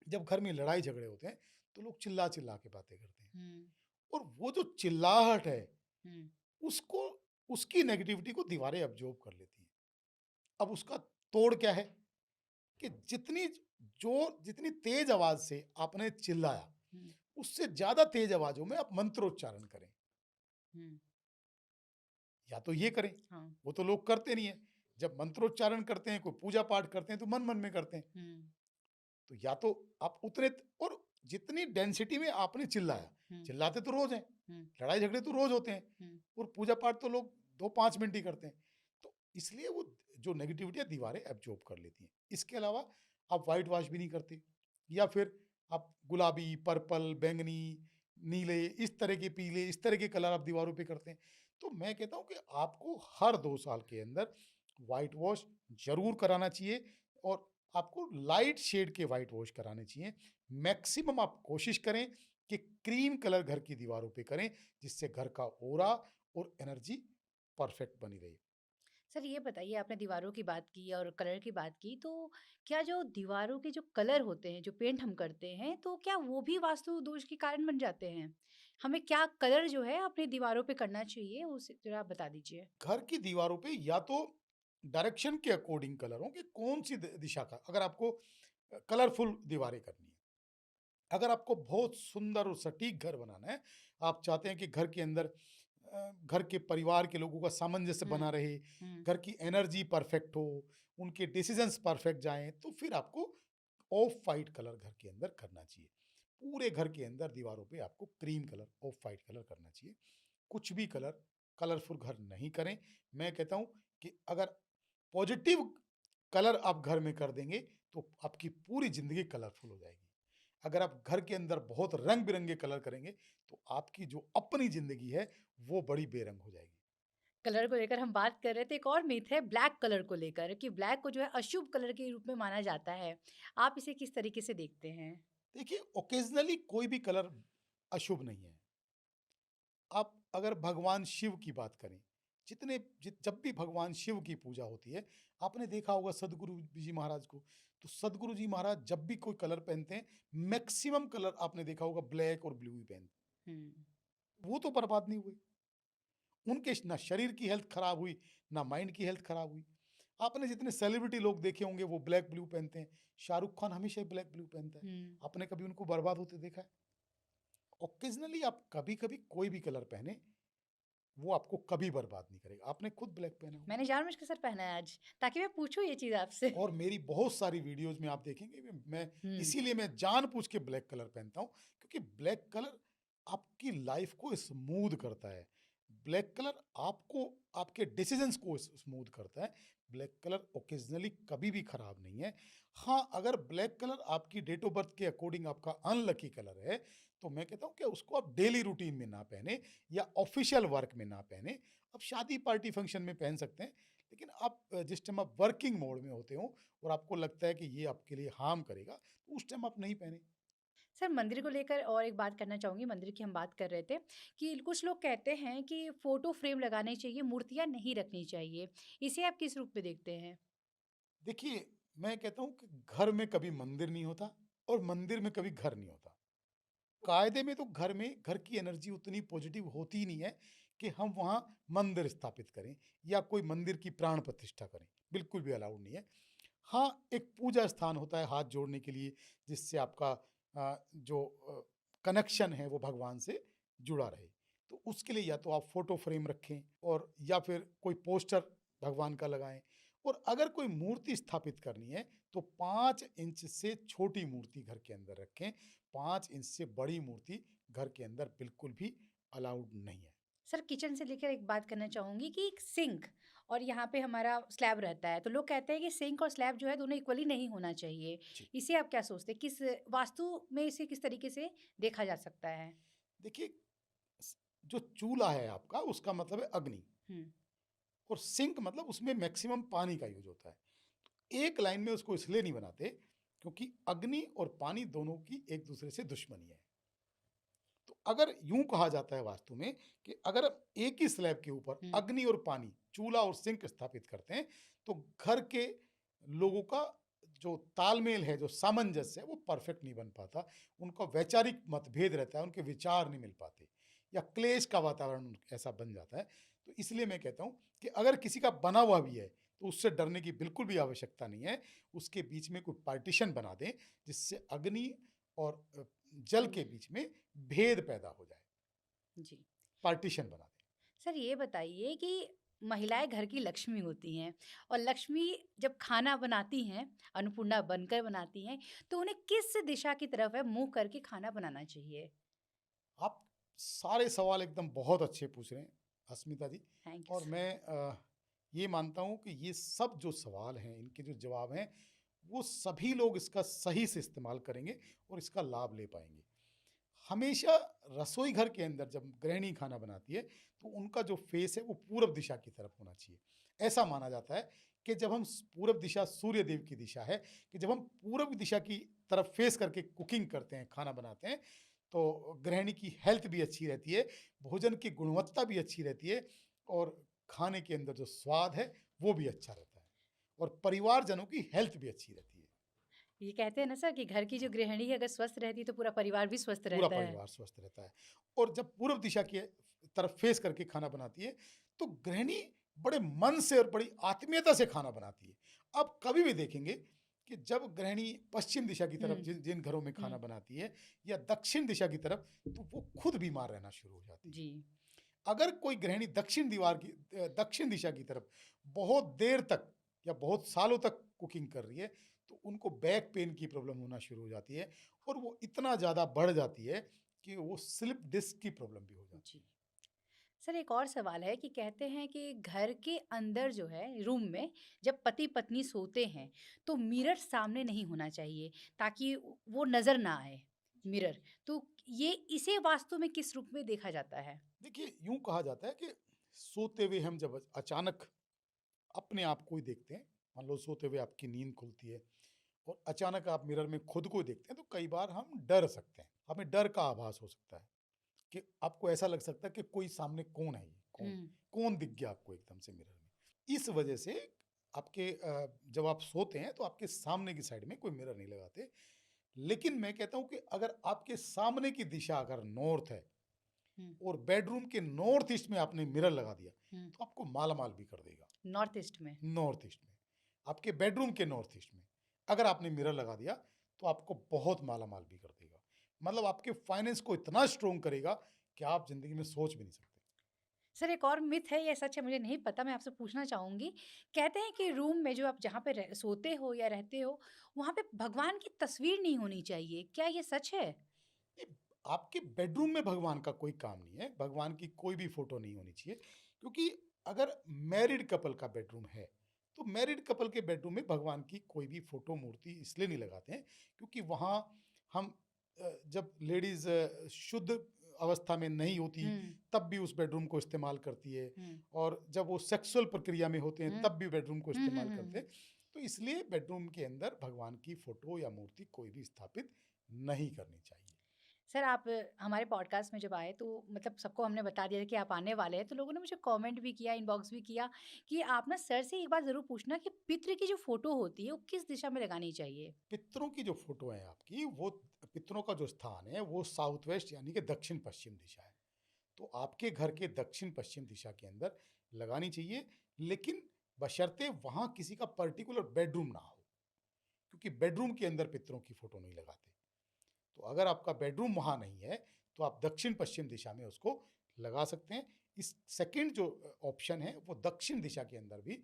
जब घर में लड़ाई झगड़े होते हैं, तो लोग चिल्ला चिल्ला के बातें करते हैं, हुँ, और वो जो चिल्लाहट है हुँ, उसको, उसकी नेगेटिविटी को दीवारें अब्जॉर्ब कर लेती हैं। अब उसका तोड़ क्या है कि जितनी तेज आवाज से आपने चिल्लाया, हुँ, उससे ज्यादा तेज आवाजों में आप मंत्रोच्चारण करें। हुँ, या तो ये करें, हाँ, वो तो लोग करते नहीं है। जब मंत्रोच्चारण करते हैं, कोई पूजा पाठ करते हैं, तो मन मन में करते हैं। हुँ, तो या तो आप उतने, और जितनी डेंसिटी में आपने चिल्लाया, हुँ, चिल्लाते तो रोज हैं, हुँ, लड़ाई झगड़े तो रोज होते हैं, हुँ, और पूजा पाठ तो लोग 2-5 मिनट ही करते हैं। तो इसलिए वो जो नेगेटिविटी है दीवारें एब्जॉर्ब कर लेती हैं। इसके अलावा आप व्हाइट वॉश भी नहीं करते, या फिर आप गुलाबी, पर्पल, बैंगनी, नीले, इस तरह के पीले, इस तरह के कलर आप दीवारों पे करते हैं। तो मैं कहता हूँ कि आपको हर 2 साल के अंदर व्हाइट वॉश जरूर कराना चाहिए, और आपको लाइट शेड के व्हाइट वॉश कराने चाहिए। मैक्सिमम आप कोशिश करें कि क्रीम कलर घर की दीवारों पे करें, जिससे घर का ऑरा और एनर्जी परफेक्ट बनी रहे। सर ये बताइए आपने दीवारों की बात की और कलर की बात की, तो क्या जो दीवारों के जो कलर होते हैं, जो पेंट हम करते हैं, तो क्या वो भी वास्तु दोष के कारण बन जाते हैं? हमें क्या कलर जो है अपनी दीवारों पे करना चाहिए, उसे ज़रा आप बता दीजिए? घर की दीवारों पे या तो डायरेक्शन के अकॉर्डिंग कलर हो कि कौन सी दिशा का, अगर आपको कलरफुल दीवारें करनी है, अगर आपको बहुत सुंदर और सटीक घर बनाना है, आप चाहते हैं कि घर के अंदर घर के परिवार के लोगों का सामंजस्य हुँ, बना रहे, हुँ, घर की एनर्जी परफेक्ट हो, उनके डिसीजंस परफेक्ट जाएं, तो फिर आपको ऑफ वाइट कलर घर के अंदर करना चाहिए। पूरे घर के अंदर दीवारों पे आपको cream colour, of white colour करना चाहिए। कुछ भी कलर, कलरफुल घर नहीं करें। मैं कहता हूं कि अगर पॉजिटिव कलर आप घर में कर देंगे, तो आपकी पूरी जिंदगी कलरफुल हो जाएगी। अगर आप घर के अंदर बहुत रंग बिरंगे कलर करेंगे, तो आपकी जो अपनी जिंदगी है वो बड़ी बेरंग हो जाएगी। कलर को लेकर हम बात कर रहे थे, एक और मिथ है ब्लैक कलर को लेकर कि ब्लैक को जो है अशुभ कलर के रूप में माना जाता है। आप इसे किस तरीके से देखते हैं? देखिए, ओकेजनली कोई भी कलर अशुभ नहीं है। आप अगर भगवान शिव की बात करें, जब भी भगवान शिव की पूजा होती है, आपने देखा होगा सदगुरु जी महाराज को, तो सदगुरु जी महाराज जब भी कोई कलर पहनते हैं, मैक्सिमम कलर आपने देखा होगा ब्लैक और ब्लू ही पहनते हुँ, हैं। वो तो बर्बाद नहीं हुए, उनके ना शरीर की हेल्थ खराब हुई, ना माइंड की हेल्थ खराब हुई। आपने जितने सेलिब्रिटी लोग देखे होंगे वो ब्लैक ब्लू पहनते हैं। शाहरुख खान हमेशा ही ब्लैक ब्लू पहनता है। हुँ। आपने कभी उनको बर्बाद होते देखा है? ओकेजनली आप कभी कभी कोई भी कलर पहने, वो आपको कभी बर्बाद नहीं करेगा। आपने खुद ब्लैक पहना होगा, मैंने जानबूझ के सर पहना है आज, ताकि मैं पूछूँ ये चीज़ आपसे। और मेरी बहुत सारी वीडियोस में आप देखेंगे मैं हुँ, इसीलिए मैं जानबूझ के ब्लैक कलर पहनता हूँ, क्योंकि ब्लैक कलर आपकी लाइफ को स्मूथ करता है। ब्लैक कलर आपको, आपके डिसीजंस को स्मूथ करता है। ब्लैक कलर ओकेजनली कभी भी खराब नहीं है। हाँ, अगर ब्लैक कलर आपकी डेट ऑफ बर्थ के अकॉर्डिंग आपका अनलकी कलर है, तो मैं कहता हूँ कि उसको आप डेली रूटीन में ना पहने या ऑफिशियल वर्क में ना पहने। आप शादी पार्टी फंक्शन में पहन सकते हैं, लेकिन आप जिस टाइम आप वर्किंग मोड में होते हो और आपको लगता है कि ये आपके लिए हार्म करेगा, तो उस टाइम आप नहीं पहने। सर मंदिर को लेकर और एक बात करना चाहूँगी, मंदिर की हम बात कर रहे थे कि कुछ लोग कहते हैं कि फ़ोटो फ्रेम लगाने चाहिए, मूर्तियाँ नहीं रखनी चाहिए। इसे आप किस रूप में देखते हैं? देखिए, मैं कहता हूँ कि घर में कभी मंदिर नहीं होता और मंदिर में कभी घर नहीं होता। कायदे में तो घर में घर की एनर्जी उतनी पॉजिटिव होती ही नहीं है कि हम वहाँ मंदिर स्थापित करें या कोई मंदिर की प्राण प्रतिष्ठा करें, बिल्कुल भी अलाउड नहीं है। हाँ, एक पूजा स्थान होता है हाथ जोड़ने के लिए, जिससे आपका जो कनेक्शन है वो भगवान से जुड़ा रहे। तो उसके लिए या तो आप फ़ोटो फ्रेम रखें और या फिर कोई पोस्टर भगवान का लगाएँ। और अगर कोई मूर्ति स्थापित करनी है, तो 5 इंच से छोटी मूर्ति घर के अंदर रखें, 5 इंच से बड़ी मूर्ति घर के अंदर बिल्कुल भी अलाउड नहीं है। सर किचन से लेकर एक बात करना चाहूँगी कि एक सिंक और यहाँ पे हमारा स्लैब रहता है, तो लोग कहते हैं कि सिंक और स्लैब जो है दोनों इक्वली नहीं होना चाहिए। जी। इसे आप क्या सोचते हैं? किस वास्तु में इसे किस तरीके से देखा जा सकता है? देखिए, स जो चूल्हा है आपका उसका मतलब है अग्नि। हुँ, और सिंक मतलब उसमें मैक्सिमम पानी का यूज होता है। एक लाइन में उसको इसलिए नहीं बनाते क्योंकि अग्नि और पानी दोनों की एक दूसरे से दुश्मनी है। तो अगर यूं कहा जाता है वास्तु में कि अगर आप एक ही स्लैब के ऊपर हुँ। अग्नि और पानी, चूल्हा और सिंक स्थापित करते हैं, तो घर के लोगों का जो तालमेल है, जो सामंजस्य है, वो परफेक्ट नहीं बन पाता। उनका वैचारिक मतभेद रहता है, उनके विचार नहीं मिल पाते या क्लेश का वातावरण ऐसा बन जाता है। तो इसलिए मैं कहता हूँ कि अगर किसी का बना हुआ भी है, तो उससे डरने की बिल्कुल भी आवश्यकता नहीं है। उसके बीच में कोई पार्टीशन बना दें, जिससे अग्नि और जल के बीच में भेद पैदा हो जाए, जी। पार्टीशन बना दें। सर ये बताइए कि महिलाएँ घर की लक्ष्मी होती हैं और लक्ष्मी जब खाना बनाती हैं, अन्नपूर्णा बनकर बनाती हैं, तो उन्हें किस दिशा की तरफ है मुँह करके खाना बनाना चाहिए? आप सारे सवाल एकदम बहुत अच्छे पूछ रहे हैं, अस्मिता जी। थैंक यू और सर। मैं ये मानता हूँ कि ये सब जो सवाल हैं, इनके जो जवाब हैं, वो सभी लोग इसका सही से इस्तेमाल करेंगे और इसका लाभ ले पाएँगे। हमेशा रसोई घर के अंदर जब गृहिणी खाना बनाती है, तो उनका जो फेस है वो पूरब दिशा की तरफ होना चाहिए। ऐसा माना जाता है कि जब हम पूरब दिशा सूर्य देव की दिशा है, कि जब हम पूरब दिशा की तरफ फेस करके कुकिंग करते हैं, खाना बनाते हैं, तो गृहिणी की हेल्थ भी अच्छी रहती है, भोजन की गुणवत्ता भी अच्छी रहती है और खाने के अंदर जो स्वाद है वो भी अच्छा रहता है और परिवारजनों की हेल्थ भी अच्छी रहती है। ये कहते हैं ना सर कि घर की जो गृहिणी है अगर स्वस्थ रहती है तो पूरा परिवार भी स्वस्थ पूरा रहता है। परिवार स्वस्थ रहता है। और जब पूर्व दिशा की तरफ फेस करके खाना बनाती है, तो गृहिणी बड़े मन से और बड़ी आत्मीयता से खाना बनाती है। आप कभी भी देखेंगे कि जब गृहिणी पश्चिम दिशा की तरफ हुँ, जिन जिन घरों में खाना हुँ। बनाती है या दक्षिण दिशा की तरफ, तो वो खुद बीमार रहना शुरू हो जाती है। जी। अगर कोई गृहिणी दक्षिण दिशा की तरफ बहुत देर तक या बहुत सालों तक कुकिंग कर रही है, तो उनको बैक पेन की प्रॉब्लम होना शुरू हो जाती है और वो इतना ज़्यादा बढ़ जाती है कि वो स्लिप डिस्क की प्रॉब्लम भी हो जाती जी। सर एक और सवाल है कि कहते हैं कि घर के अंदर जो है रूम में जब पति-पत्नी सोते हैं तो मिरर सामने नहीं होना चाहिए ताकि वो नज़र ना आए मिरर। तो ये इसे वास्तु में किस रूप में देखा जाता है? है। देखिए, यूँ कहा जाता है कि सोते हुए हम जब अचानक अपने आप को ही देखते हैं, मान लो सोते हुए आपकी नींद खुलती है और अचानक आप मिरर में खुद को देखते हैं, तो कई बार हम डर सकते हैं। हमें डर का आभास हो सकता है। कि आपको ऐसा लग सकता है कि कोई सामने कौन है ये? कौन? हुँ। कौन दिख गया आपको एकदम से मिरर में? इस वजह से आपके जब आप सोते हैं तो आपके सामने की साइड में कोई मिरर नहीं लगाते। लेकिन मैं कहता हूँ कि अगर आपके सामने की दिशा अगर नॉर्थ है हुँ, और बेडरूम के नॉर्थ ईस्ट में आपने मिरर लगा दिया, हुँ। तो आपको माला-माल भी कर देगा। नॉर्थ ईस्ट में। नॉर्थ ईस्ट में, आपके बेडरूम के नॉर्थ ईस्ट में अगर आपने मिरर लगा दिया, तो आपको बहुत माला-माल भी कर देगा। मतलब आपके फाइनेंस को इतना स्ट्रॉन्ग करेगा कि आप ज़िंदगी में सोच भी नहीं सकते। सर एक और मिथ है या सच है मुझे नहीं पता, मैं आपसे पूछना चाहूँगी। कहते हैं कि रूम में जो आप जहाँ पे सोते हो या रहते हो, वहाँ पे भगवान की तस्वीर नहीं होनी चाहिए। क्या ये सच है? नहीं, आपके बेडरूम में भगवान का कोई काम नहीं है, भगवान की कोई भी फ़ोटो नहीं होनी चाहिए, क्योंकि अगर मैरिड कपल का बेडरूम है, तो मैरिड कपल के बेडरूम में भगवान की कोई भी फोटो मूर्ति इसलिए नहीं लगाते हैं क्योंकि वहाँ हम जब लेडीज शुद्ध अवस्था में नहीं होती हुँ, तब भी उस बेडरूम को इस्तेमाल करती है, हुँ, और जब वो सेक्सुअल प्रक्रिया में होते हैं हुँ, तब भी बेडरूम को हुँ, हुँ, इस्तेमाल करते हुँ। हैं। तो इसलिए बेडरूम के अंदर भगवान की फोटो या मूर्ति कोई भी स्थापित नहीं करनी चाहिए। सर आप हमारे पॉडकास्ट में जब आए तो मतलब सबको हमने बता दिया कि आप आने वाले हैं, तो लोगों ने मुझे कमेंट भी किया, इनबॉक्स भी किया कि आप ना सर से एक बार ज़रूर पूछना कि पितृ की जो फ़ोटो होती है, वो किस दिशा में लगानी चाहिए? पितरों की जो फोटो है आपकी, वो पितरों का जो स्थान है वो साउथ वेस्ट यानी कि दक्षिण पश्चिम दिशा है। तो आपके घर के दक्षिण पश्चिम दिशा के अंदर लगानी चाहिए, लेकिन बशर्ते वहां किसी का पर्टिकुलर बेडरूम ना हो, क्योंकि बेडरूम के अंदर पितरों की फोटो नहीं लगाते। तो अगर आपका बेडरूम वहां नहीं है तो आप दक्षिण पश्चिम दिशा में उसको लगा सकते हैं। इस सेकंड जो ऑप्शन है वो दक्षिण दिशा के अंदर भी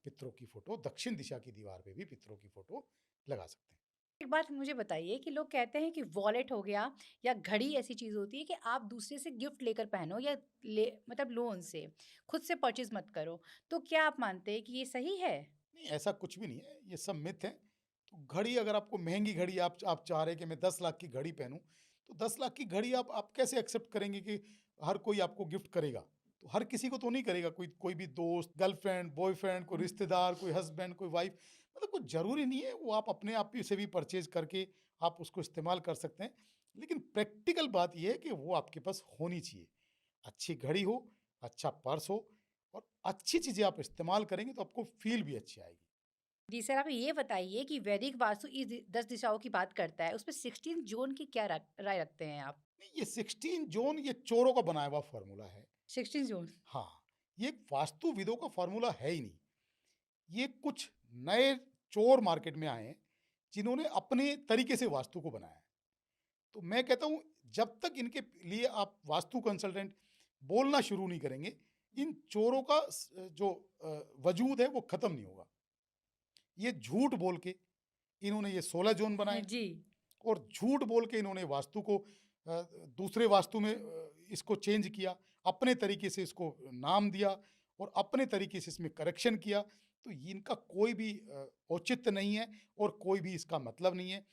पितरों की फोटो, दक्षिण दिशा की दीवार पे भी पितरों की फोटो लगा सकते हैं। एक बात मुझे बताइए कि लोग कहते हैं कि वॉलेट हो गया या घड़ी ऐसी चीज़ होती है कि आप दूसरे से गिफ्ट लेकर पहनो या ले मतलब लो उनसे, खुद से परचेज़ मत करो। तो क्या आप मानते हैं कि ये सही है? नहीं, ऐसा कुछ भी नहीं है, ये सब मिथ है। तो घड़ी, अगर आपको महँगी घड़ी आप चाह रहे हैं कि मैं 10 लाख की घड़ी पहनूँ, तो 10 लाख की घड़ी आप कैसे एक्सेप्ट करेंगे कि हर कोई आपको गिफ्ट करेगा? तो हर किसी को तो नहीं करेगा, कोई कोई भी दोस्त, गर्लफ्रेंड, बॉयफ्रेंड, कोई हुँ। रिश्तेदार, कोई हस्बैंड, कोई वाइफ़, मतलब कुछ ज़रूरी नहीं है, वो आप अपने आप ही से भी परचेज़ करके आप उसको इस्तेमाल कर सकते हैं। लेकिन प्रैक्टिकल बात ये है कि वो आपके पास होनी चाहिए। अच्छी घड़ी हो, अच्छा पर्स हो और अच्छी चीज़ें आप इस्तेमाल करेंगे तो आपको फ़ील भी अच्छी आएगी। जी सर, आप ये बताइए कि वैदिक वास्तु इस 10 दिशाओं की बात करता है, उसमें 16 ज़ोन की क्या राय रखते हैं आप? नहीं, ये 16 ज़ोन ये चोरों का बनाया हुआ फ़ॉर्मूला है। 16 ज़ोन? हाँ, ये वास्तुविदों का फ़ॉर्मूला है ही नहीं। ये कुछ नए चोर मार्केट में आए हैं, जिन्होंने अपने तरीके से वास्तु को बनाया है। तो मैं कहता हूँ, जब तक इनके लिए आप वास्तु कंसल्टेंट बोलना शुरू नहीं करेंगे, इन चोरों का जो वजूद है वो ख़त्म नहीं होगा। ये झूठ बोल के इन्होंने ये 16 ज़ोन बनाए, जी। और झूठ बोल के इन्होंने वास्तु को दूसरे वास्तु में इसको चेंज किया, अपने तरीके से इसको नाम दिया और अपने तरीके से इसमें करेक्शन किया। तो इनका कोई भी औचित्य नहीं है और कोई भी इसका मतलब नहीं है।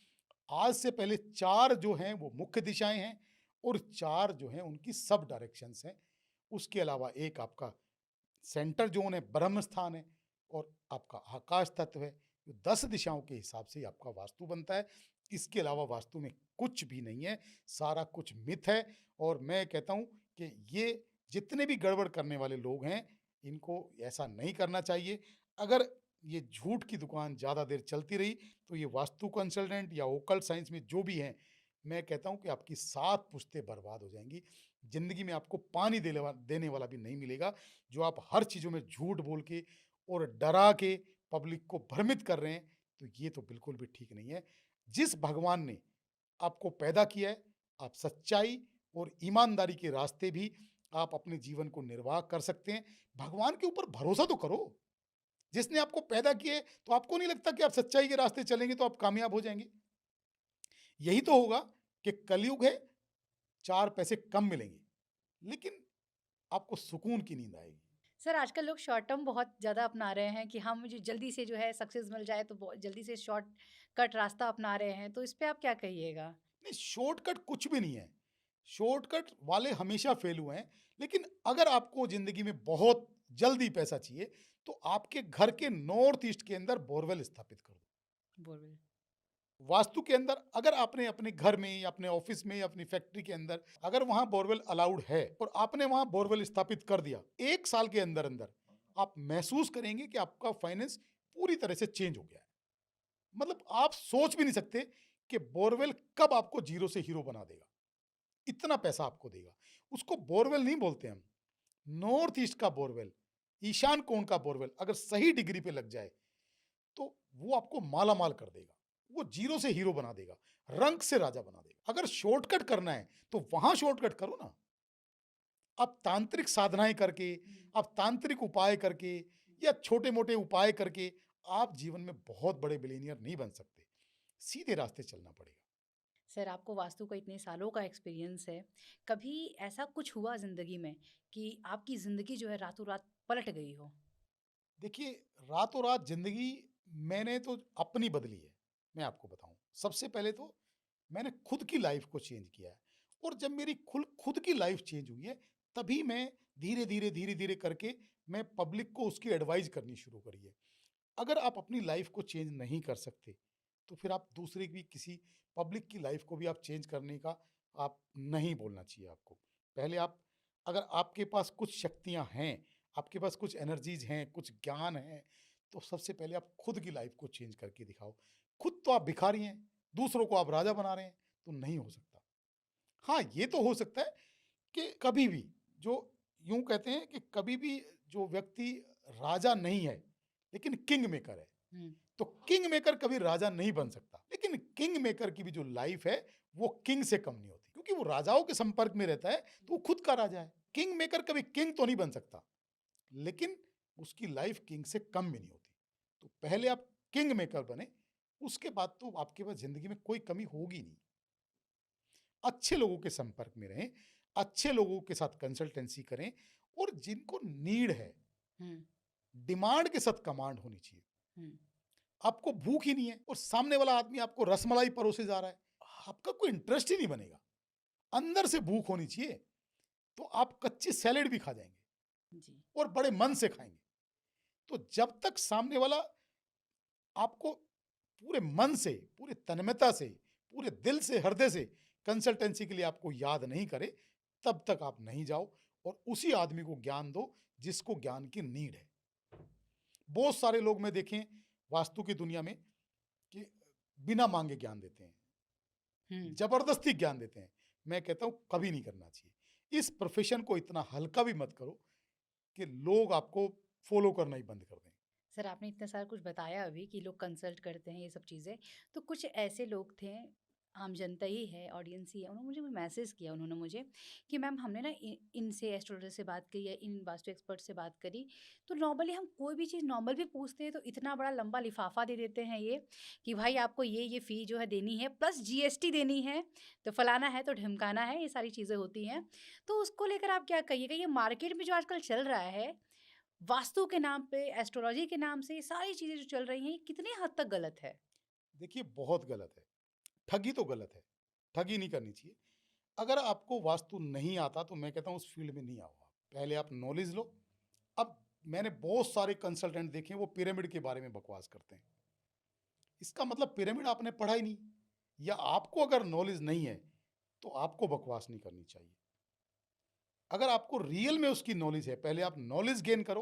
आज से पहले 4 जो हैं वो मुख्य दिशाएँ हैं और 4 जो हैं उनकी सब डायरेक्शंस हैं। उसके अलावा एक आपका सेंटर ज़ोन है, ब्रह्म स्थान है और आपका आकाश तत्व है। तो 10 दिशाओं के हिसाब से ही आपका वास्तु बनता है। इसके अलावा वास्तु में कुछ भी नहीं है, सारा कुछ मिथ है। और मैं कहता हूँ कि ये जितने भी गड़बड़ करने वाले लोग हैं, इनको ऐसा नहीं करना चाहिए। अगर ये झूठ की दुकान ज़्यादा देर चलती रही, तो ये वास्तु कंसल्टेंट या ओकल्ट साइंस में जो भी हैं, मैं कहता हूँ कि आपकी 7 पुश्तें बर्बाद हो जाएँगी। ज़िंदगी में आपको पानी देने वाला भी नहीं मिलेगा। जो आप हर चीज़ों में झूठ बोल के और डरा के पब्लिक को भ्रमित कर रहे हैं, तो ये तो बिल्कुल भी ठीक नहीं है। जिस भगवान ने आपको पैदा किया है, आप सच्चाई और ईमानदारी के रास्ते भी आप अपने जीवन को निर्वाह कर सकते हैं। भगवान के ऊपर भरोसा तो करो। जिसने आपको पैदा किया है, तो आपको नहीं लगता कि आप सच्चाई के रास्ते चलेंगे तो आप कामयाब हो जाएँगे? यही तो होगा कि कलयुग है, 4 पैसे कम मिलेंगे, लेकिन आपको सुकून की नींद आएगी। सर आजकल लोग शॉर्ट टर्म बहुत ज़्यादा अपना रहे हैं कि हाँ, मुझे जल्दी से जो है सक्सेस मिल जाए तो बहुत जल्दी से शॉर्टकट रास्ता अपना रहे हैं, तो इस पे आप क्या कहिएगा? नहीं, शॉर्टकट कुछ भी नहीं है। शॉर्टकट वाले हमेशा फेल हुए हैं। लेकिन अगर आपको ज़िंदगी में बहुत जल्दी पैसा चाहिए, तो आपके घर के नॉर्थ ईस्ट के अंदर बोरवेल स्थापित कर दो। बोरवेल। वास्तु के अंदर अगर आपने अपने घर में या अपने ऑफिस में या अपनी फैक्ट्री के अंदर अगर वहाँ बोरवेल अलाउड है और आपने वहाँ बोरवेल स्थापित कर दिया, 1 साल के अंदर-अंदर आप महसूस करेंगे कि आपका फाइनेंस पूरी तरह से चेंज हो गया है। मतलब आप सोच भी नहीं सकते कि बोरवेल कब आपको ज़ीरो से हीरो बना देगा। इतना पैसा आपको देगा। उसको बोरवेल नहीं बोलते हम, नॉर्थ ईस्ट का बोरवेल, ईशान कोण का बोरवेल अगर सही डिग्री पे लग जाए, तो वो आपको माला-माल कर देगा। वो ज़ीरो से हीरो बना देगा, रंक से राजा बना देगा। अगर शॉर्टकट करना है, तो वहाँ शॉर्टकट करो ना। आप तांत्रिक साधनाएँ करके, आप तांत्रिक उपाय करके या छोटे-मोटे उपाय करके आप जीवन में बहुत बड़े बिलियनियर नहीं बन सकते। सीधे रास्ते चलना पड़ेगा। सर आपको वास्तु का इतने सालों का एक्सपीरियंस है, कभी ऐसा कुछ हुआ ज़िंदगी में कि आपकी ज़िंदगी जो है रातों-रात पलट गई हो? देखिए, रातों रात ज़िंदगी मैंने तो अपनी बदली है, मैं आपको बताऊँ। सबसे पहले तो मैंने खुद की लाइफ़ को चेंज किया है और जब मेरी खुद की लाइफ़ चेंज हुई है, तभी मैं धीरे-धीरे करके मैं पब्लिक को उसकी एडवाइस करनी शुरू करी है। अगर आप अपनी लाइफ़ को चेंज नहीं कर सकते, तो फिर आप दूसरे की किसी पब्लिक की लाइफ़ को भी आप चेंज करने का आप नहीं बोलना चाहिए आपको। पहले आप अगर आपके पास कुछ शक्तियाँ हैं, आपके पास कुछ एनर्जीज़ हैं, कुछ ज्ञान है, तो सबसे पहले आप खुद की लाइफ़ को चेंज करके दिखाओ। खुद तो आप भिखारी हैं, दूसरों को आप राजा बना रहे हैं, तो नहीं हो सकता। हाँ, ये तो हो सकता है कि कभी भी जो यूँ कहते हैं कि कभी भी जो व्यक्ति राजा नहीं है, लेकिन किंग मेकर है, हुँ, तो किंग मेकर कभी राजा नहीं बन सकता। लेकिन किंग मेकर की भी जो लाइफ़ है, वो किंग से कम नहीं होती क्योंकि वो राजाओं के संपर्क में रहता है, तो वो खुद का राजा है। किंग मेकर कभी किंग तो नहीं बन सकता, लेकिन उसकी लाइफ़ किंग से कम भी नहीं होती। तो पहले आप किंग मेकर बने, उसके बाद तो आपके पास ज़िंदगी में कोई कमी होगी नहीं। अच्छे लोगों के संपर्क में रहें, अच्छे लोगों के साथ कंसल्टेंसी करें और जिनको नीड है, हुँ, डिमांड के साथ कमांड होनी चाहिए। हुँ, आपको भूख ही नहीं है और सामने वाला आदमी आपको रसमलाई परोसे जा रहा है, आपका कोई इंटरेस्ट ही नहीं बनेगा। अंदर से भूख होनी चाहिए, तो आप कच्ची सैलेड भी खा जाएँगे जी। और बड़े मन से खाएँगे। तो जब तक सामने वाला आपको पूरे मन से, पूरी तन्मयता से, पूरे दिल से, हृदय से कंसल्टेंसी के लिए आपको याद नहीं करे, तब तक आप नहीं जाओ और उसी आदमी को ज्ञान दो जिसको ज्ञान की नीड है। बहुत सारे लोग मैं देखें वास्तु की दुनिया में कि बिना माँगे ज्ञान देते हैं, हुँ, ज़बरदस्ती ज्ञान देते हैं। मैं कहता हूँ कभी नहीं करना चाहिए। इस प्रोफ़ेशन को इतना हल्का भी मत करो कि लोग आपको फ़ॉलो करना ही बंद कर दें। सर आपने इतना सारा कुछ बताया अभी कि लोग कंसल्ट करते हैं ये सब चीज़ें, तो कुछ ऐसे लोग थे, आम जनता ही है, ऑडियंस ही है, उन्होंने मुझे मैसेज किया उन्होंने मुझे कि मैम हमने ना इनसे एस्ट्रोलॉजर से बात की या इन वास्तु एक्सपर्ट से बात करी, तो नॉर्मली हम कोई भी चीज़ नॉर्मल भी पूछते हैं तो इतना बड़ा लंबा लिफाफा दे देते हैं ये कि भाई आपको ये फ़ी जो है देनी है प्लस जीएसटी देनी है, तो फलाना है तो ढिमकाना है, ये सारी चीज़ें होती हैं। तो उसको लेकर आप क्या कहिएगा, ये मार्केट में जो आजकल चल रहा है वास्तु के नाम पे, एस्ट्रोलॉजी के नाम से ये सारी चीज़ें जो चल रही हैं, ये कितने हद तक गलत है? देखिए बहुत गलत है। ठगी तो गलत है, ठगी नहीं करनी चाहिए। अगर आपको वास्तु नहीं आता तो मैं कहता हूँ उस फील्ड में नहीं आओ आप। पहले आप नॉलेज लो। अब मैंने बहुत सारे कंसल्टेंट देखे हैं वो पिरामिड के बारे में बकवास करते हैं। इसका मतलब पिरामिड आपने पढ़ा ही नहीं या आपको अगर नॉलेज नहीं है तो आपको बकवास नहीं करनी चाहिए। अगर आपको रियल में उसकी नॉलेज है, पहले आप नॉलेज गेन करो।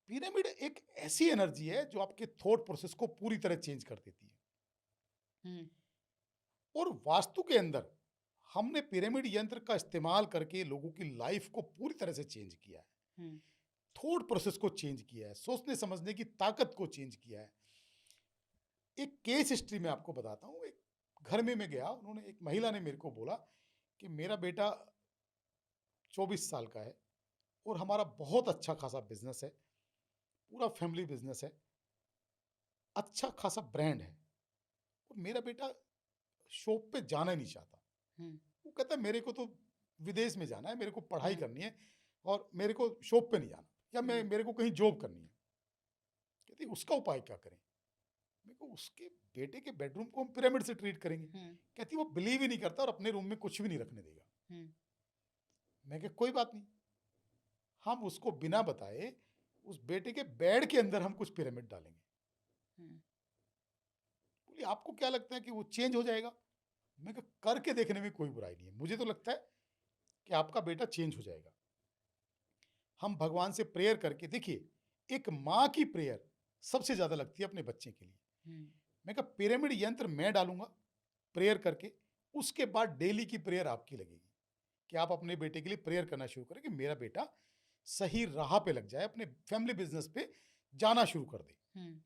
पिरामिड एक ऐसी एनर्जी है जो आपके थॉट प्रोसेस को पूरी तरह चेंज कर देती है। हुँ, और वास्तु के अंदर हमने पिरामिड यंत्र का इस्तेमाल करके लोगों की लाइफ को पूरी तरह से चेंज किया है, हुँ, थॉट प्रोसेस को चेंज किया है, सोचने समझने की ताकत को चेंज किया है। एक केस हिस्ट्री में आपको बताता हूँ। एक घर में मैं गया, उन्होंने एक महिला ने मेरे को बोला कि मेरा बेटा 24 साल का है और हमारा बहुत अच्छा खासा बिजनेस है, पूरा फैमिली बिजनेस है, अच्छा खासा ब्रांड है और मेरा बेटा शॉप पे जाना ही नहीं चाहता। हुँ, वो कहता है मेरे को तो विदेश में जाना है, मेरे को पढ़ाई हुँ, करनी है और मेरे को शॉप पे नहीं जाना या मैं हुँ, मेरे को कहीं जॉब करनी है। कहती उसका उपाय क्या करें? मेरे को उसके बेटे के बेडरूम को हम पिरामिड से ट्रीट करेंगे। हुँ, कहती वो बिलीव ही नहीं करता और अपने रूम में कुछ भी नहीं रखने देगा। हुँ, मैं कहा कोई बात नहीं, हम उसको बिना बताए उस बेटे के बेड के अंदर हम कुछ पिरामिड डालेंगे। हुँ, बोली आपको क्या लगता है कि वो चेंज हो जाएगा? मैं कहा करके देखने में कोई बुराई नहीं है। मुझे तो लगता है कि आपका बेटा चेंज हो जाएगा। हम भगवान से प्रेयर करके देखिए, एक माँ की प्रेयर सबसे ज़्यादा लगती है अपने बच्चे के लिए। हुँ, मैं कहा पिरामिड यंत्र मैं डालूँगा प्रेयर करके, उसके बाद डेली की प्रेयर आपकी लगेगी कि आप अपने बेटे के लिए प्रेयर करना शुरू करें कि मेरा बेटा सही राह पे लग जाए, अपने फैमिली बिज़नेस पे जाना शुरू कर दे। हुँ,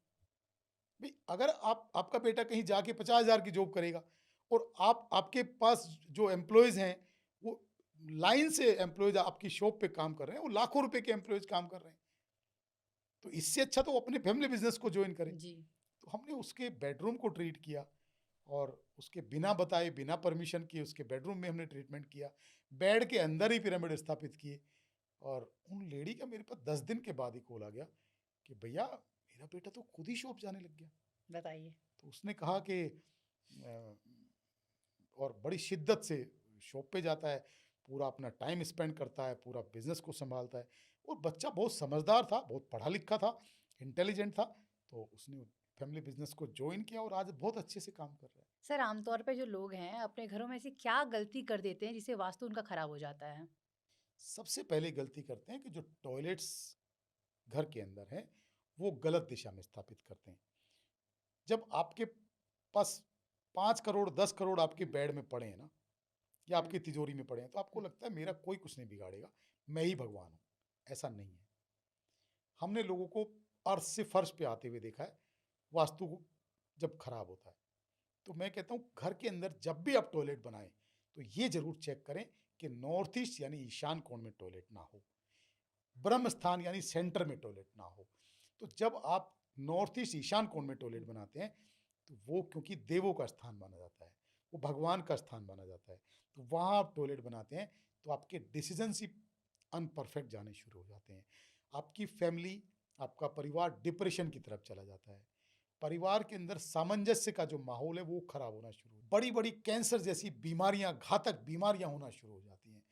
भई अगर आपका बेटा कहीं जाके 50,000 की जॉब करेगा और आपके पास जो एम्प्लॉइज़ हैं, वो लाइन से एम्प्लॉइज़ आपकी शॉप पे काम कर रहे हैं, वो लाखों रुपए के एम्प्लॉइज़ काम कर रहे हैं। तो इससे अच्छा तो वो अपने फैमिली बिज़नेस को जॉइन करे। जी, तो हमने उसके बेडरूम को ट्रीट किया और उसके बिना बताए, बिना परमिशन के उसके बेडरूम में हमने ट्रीटमेंट किया। बेड के अंदर ही पिरामिड स्थापित किए और उन लेडी का मेरे पास 10 दिन के बाद ही कॉल आ गया कि भैया मेरा बेटा तो खुद ही शॉप जाने लग गया। बताइए। तो उसने कहा कि और बड़ी शिद्दत से शॉप पे जाता है, पूरा अपना टाइम स्पेंड करता है, पूरा बिजनेस को संभालता है। और बच्चा बहुत समझदार था, बहुत पढ़ा लिखा था, इंटेलिजेंट था। तो उसने फैमिली बिजनेस को ज्वाइन किया और आज बहुत अच्छे से काम कर रहा है। सर, आमतौर पे जो लोग हैं अपने घरों में ऐसी क्या गलती कर देते हैं जिससे वास्तु उनका खराब हो जाता है? सबसे पहले गलती करते हैं कि जो टॉयलेट्स घर के अंदर हैं, वो गलत दिशा में स्थापित करते हैं। जब आपके पास 5 करोड़ 10 करोड़ आपके बेड में पड़े हैं ना, या आपकी हुँ, तिजोरी में पड़े हैं, तो आपको लगता है मेरा कोई कुछ नहीं बिगाड़ेगा, मैं ही भगवान हूँ। ऐसा नहीं है। हमने लोगों को अर्थ से फर्श पे आते हुए देखा है, वास्तु को जब खराब होता है। तो मैं कहता हूँ घर के अंदर जब भी आप टॉयलेट बनाएं, तो ये जरूर चेक करें कि नॉर्थ ईस्ट यानी ईशान कोण में टॉयलेट ना हो, ब्रह्म स्थान यानी सेंटर में टॉयलेट ना हो। तो जब आप नॉर्थ ईस्ट ईशान कोण में टॉयलेट बनाते हैं, तो वो क्योंकि देवों का स्थान माना जाता है, वो भगवान का स्थान माना जाता है, तो वहाँ आप टॉयलेट बनाते हैं तो आपके डिसीजनशिप अनपरफेक्ट जाने शुरू हो जाते हैं। आपकी फैमिली, आपका परिवार डिप्रेशन की तरफ चला जाता है। परिवार के अंदर सामंजस्य का जो माहौल है वो खराब होना शुरू, बड़ी बड़ी कैंसर जैसी बीमारियां, घातक बीमारियां होना शुरू हो जाती हैं।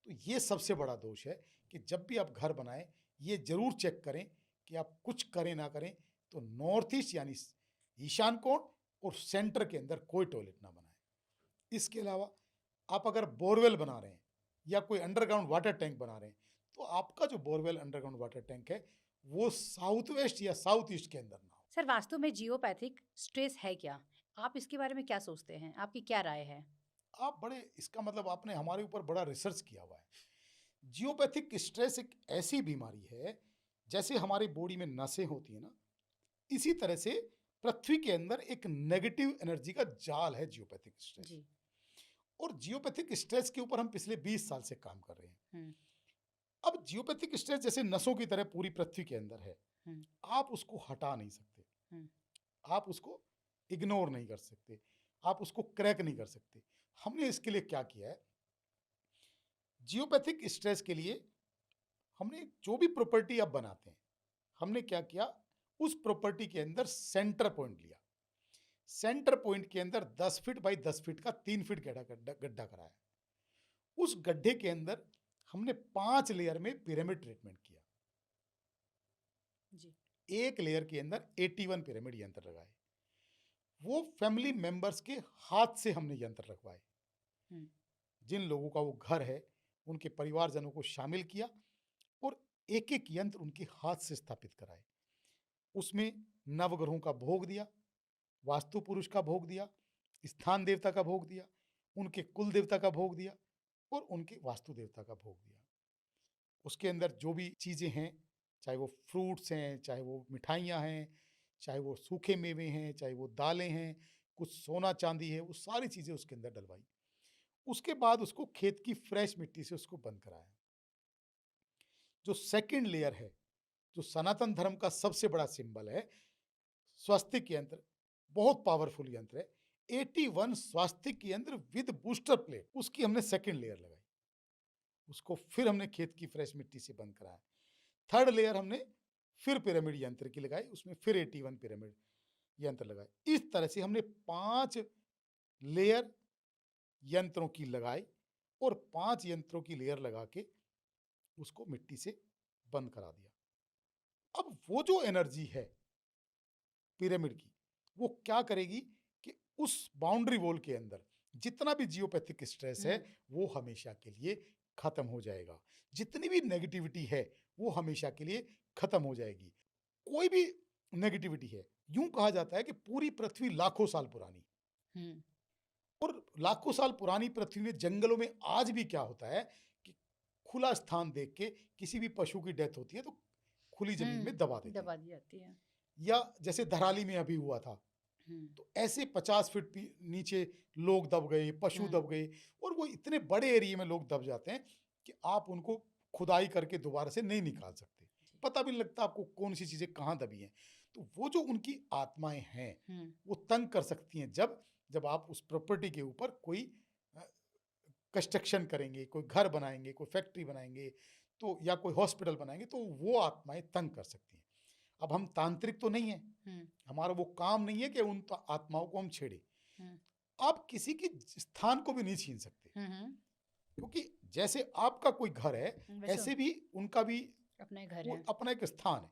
तो ये सबसे बड़ा दोष है कि जब भी आप घर बनाएं, ये जरूर चेक करें कि आप कुछ करें ना करें तो नॉर्थ ईस्ट यानी ईशान कोण और सेंटर के अंदर कोई टॉयलेट ना बनाएं। इसके अलावा आप अगर बोरवेल बना रहे हैं या कोई अंडरग्राउंड वाटर टैंक बना रहे हैं, तो आपका जो बोरवेल अंडरग्राउंड वाटर टैंक है वो साउथ वेस्ट या साउथ ईस्ट के अंदर ना हो। सर, वास्तु में जियोपैथिक स्ट्रेस है क्या? आप इसके बारे में क्या सोचते हैं? आपकी क्या राय है? आप बड़े, इसका मतलब आपने हमारे ऊपर बड़ा रिसर्च किया हुआ है। जियोपैथिक स्ट्रेस एक ऐसी बीमारी है, जैसे हमारी बॉडी में नसें होती है ना, इसी तरह से पृथ्वी के अंदर एक नेगेटिव एनर्जी का जाल है जियोपैथिक स्ट्रेस। जी। और जियोपैथिक स्ट्रेस के ऊपर हम पिछले 20 साल से काम कर रहे हैं। हुँ, अब जियोपैथिक स्ट्रेस जैसे नसों की तरह पूरी पृथ्वी के अंदर है, हुँ, आप उसको हटा नहीं सकते, हुँ, आप उसको इग्नोर नहीं कर सकते, आप उसको क्रैक नहीं कर सकते। हमने इसके लिए क्या किया है, जियोपैथिक स्ट्रेस के लिए हमने जो भी प्रॉपर्टी आप बनाते हैं, हमने क्या किया, उस प्रॉपर्टी के अंदर सेंटर पॉइंट लिया। सेंटर पॉइंट के अंदर 10 फीट बाई 10 फीट का 3 फीट गड्ढा गड्ढा गड्ढा कराया। उस गड्ढे के अंदर हमने 5 लेयर में पिरामिड ट्रीटमेंट किया। जी। एक लेयर के अंदर 81 पिरामिड यंत्र लगाए। वो फैमिली मेंबर्स के हाथ से हमने यंत्र रखवाए। हुँ, जिन लोगों का वो घर है, उनके परिवारजनों को शामिल किया और एक एक यंत्र उनके हाथ से स्थापित कराए। उसमें नवग्रहों का भोग दिया, वास्तु पुरुष का भोग दिया, स्थान देवता का भोग दिया, उनके कुल देवता का भोग दिया और उनके वास्तु देवता का भोग दिया। उसके अंदर जो भी चीज़ें हैं, चाहे वो फ्रूट्स हैं, चाहे वो मिठाइयाँ हैं, चाहे वो सूखे मेवे हैं, चाहे वो दालें हैं, कुछ सोना चांदी है, वो सारी चीज़ें उसके अंदर डलवाई। उसके बाद उसको खेत की फ्रेश मिट्टी से उसको बंद कराया। जो सेकंड लेयर है, जो सनातन धर्म का सबसे बड़ा सिंबल है, स्वास्तिक यंत्र, बहुत पावरफुल यंत्र है। 81 स्वास्तिक यंत्र विद बूस्टर प्लेट, उसकी हमने सेकंड लेयर लगाई। उसको फिर हमने खेत की फ्रेश मिट्टी से बंद कराया। थर्ड लेयर हमने फिर पिरामिड यंत्र की लगाई, उसमें फिर 81 पिरामिड यंत्र लगाए। इस तरह से हमने 5 लेयर यंत्रों की लगाई और 5 यंत्रों की लेयर लगा के उसको मिट्टी से बंद करा दिया। अब वो जो एनर्जी है पिरामिड की, वो क्या करेगी कि उस बाउंड्री वॉल के अंदर जितना भी जियोपैथिक स्ट्रेस है हुँ, वो हमेशा के लिए खत्म हो जाएगा। जितनी भी नेगेटिविटी है वो हमेशा के लिए खत्म हो जाएगी। कोई भी नेगेटिविटी है, यूं कहा जाता है कि पूरी पृथ्वी लाखों साल पुरानी, हुँ, और लाखों साल पुरानी पृथ्वी में जंगलों में आज भी क्या होता है कि खुला स्थान देख के किसी भी पशु की डेथ होती है तो खुली जमीन में दबा हुँ, देते हैं। दबा दी जाती है। या जैसे धराली में अभी हुआ था, हुँ, तो ऐसे 50 फीट नीचे लोग दब गए, पशु हुँ, दब गए, और वो इतने बड़े एरिया में लोग दब जाते हैं कि आप उनको खुदाई करके दोबारा से नहीं निकाल सकते। जी। पता भी नहीं लगता आपको कौन सी चीजें कहाँ दबी हैं। तो वो जो उनकी आत्माएं हैं, हुँ, वो तंग कर सकती हैं जब जब आप उस प्रॉपर्टी के ऊपर कोई कंस्ट्रक्शन करेंगे, कोई घर बनाएंगे, कोई फैक्ट्री बनाएंगे, तो या कोई हॉस्पिटल बनाएंगे, तो वो आत्माएं तंग कर सकती हैं। अब हम तांत्रिक तो नहीं है, हम्म, हमारा वो काम नहीं है कि उन आत्माओं को हम छेड़े। हम्म, आप किसी के स्थान को भी नहीं छीन सकते, हम्म, क्योंकि जैसे आपका कोई घर है, वैसे ऐसे भी उनका भी अपना ही घर वो है। अपना एक स्थान है।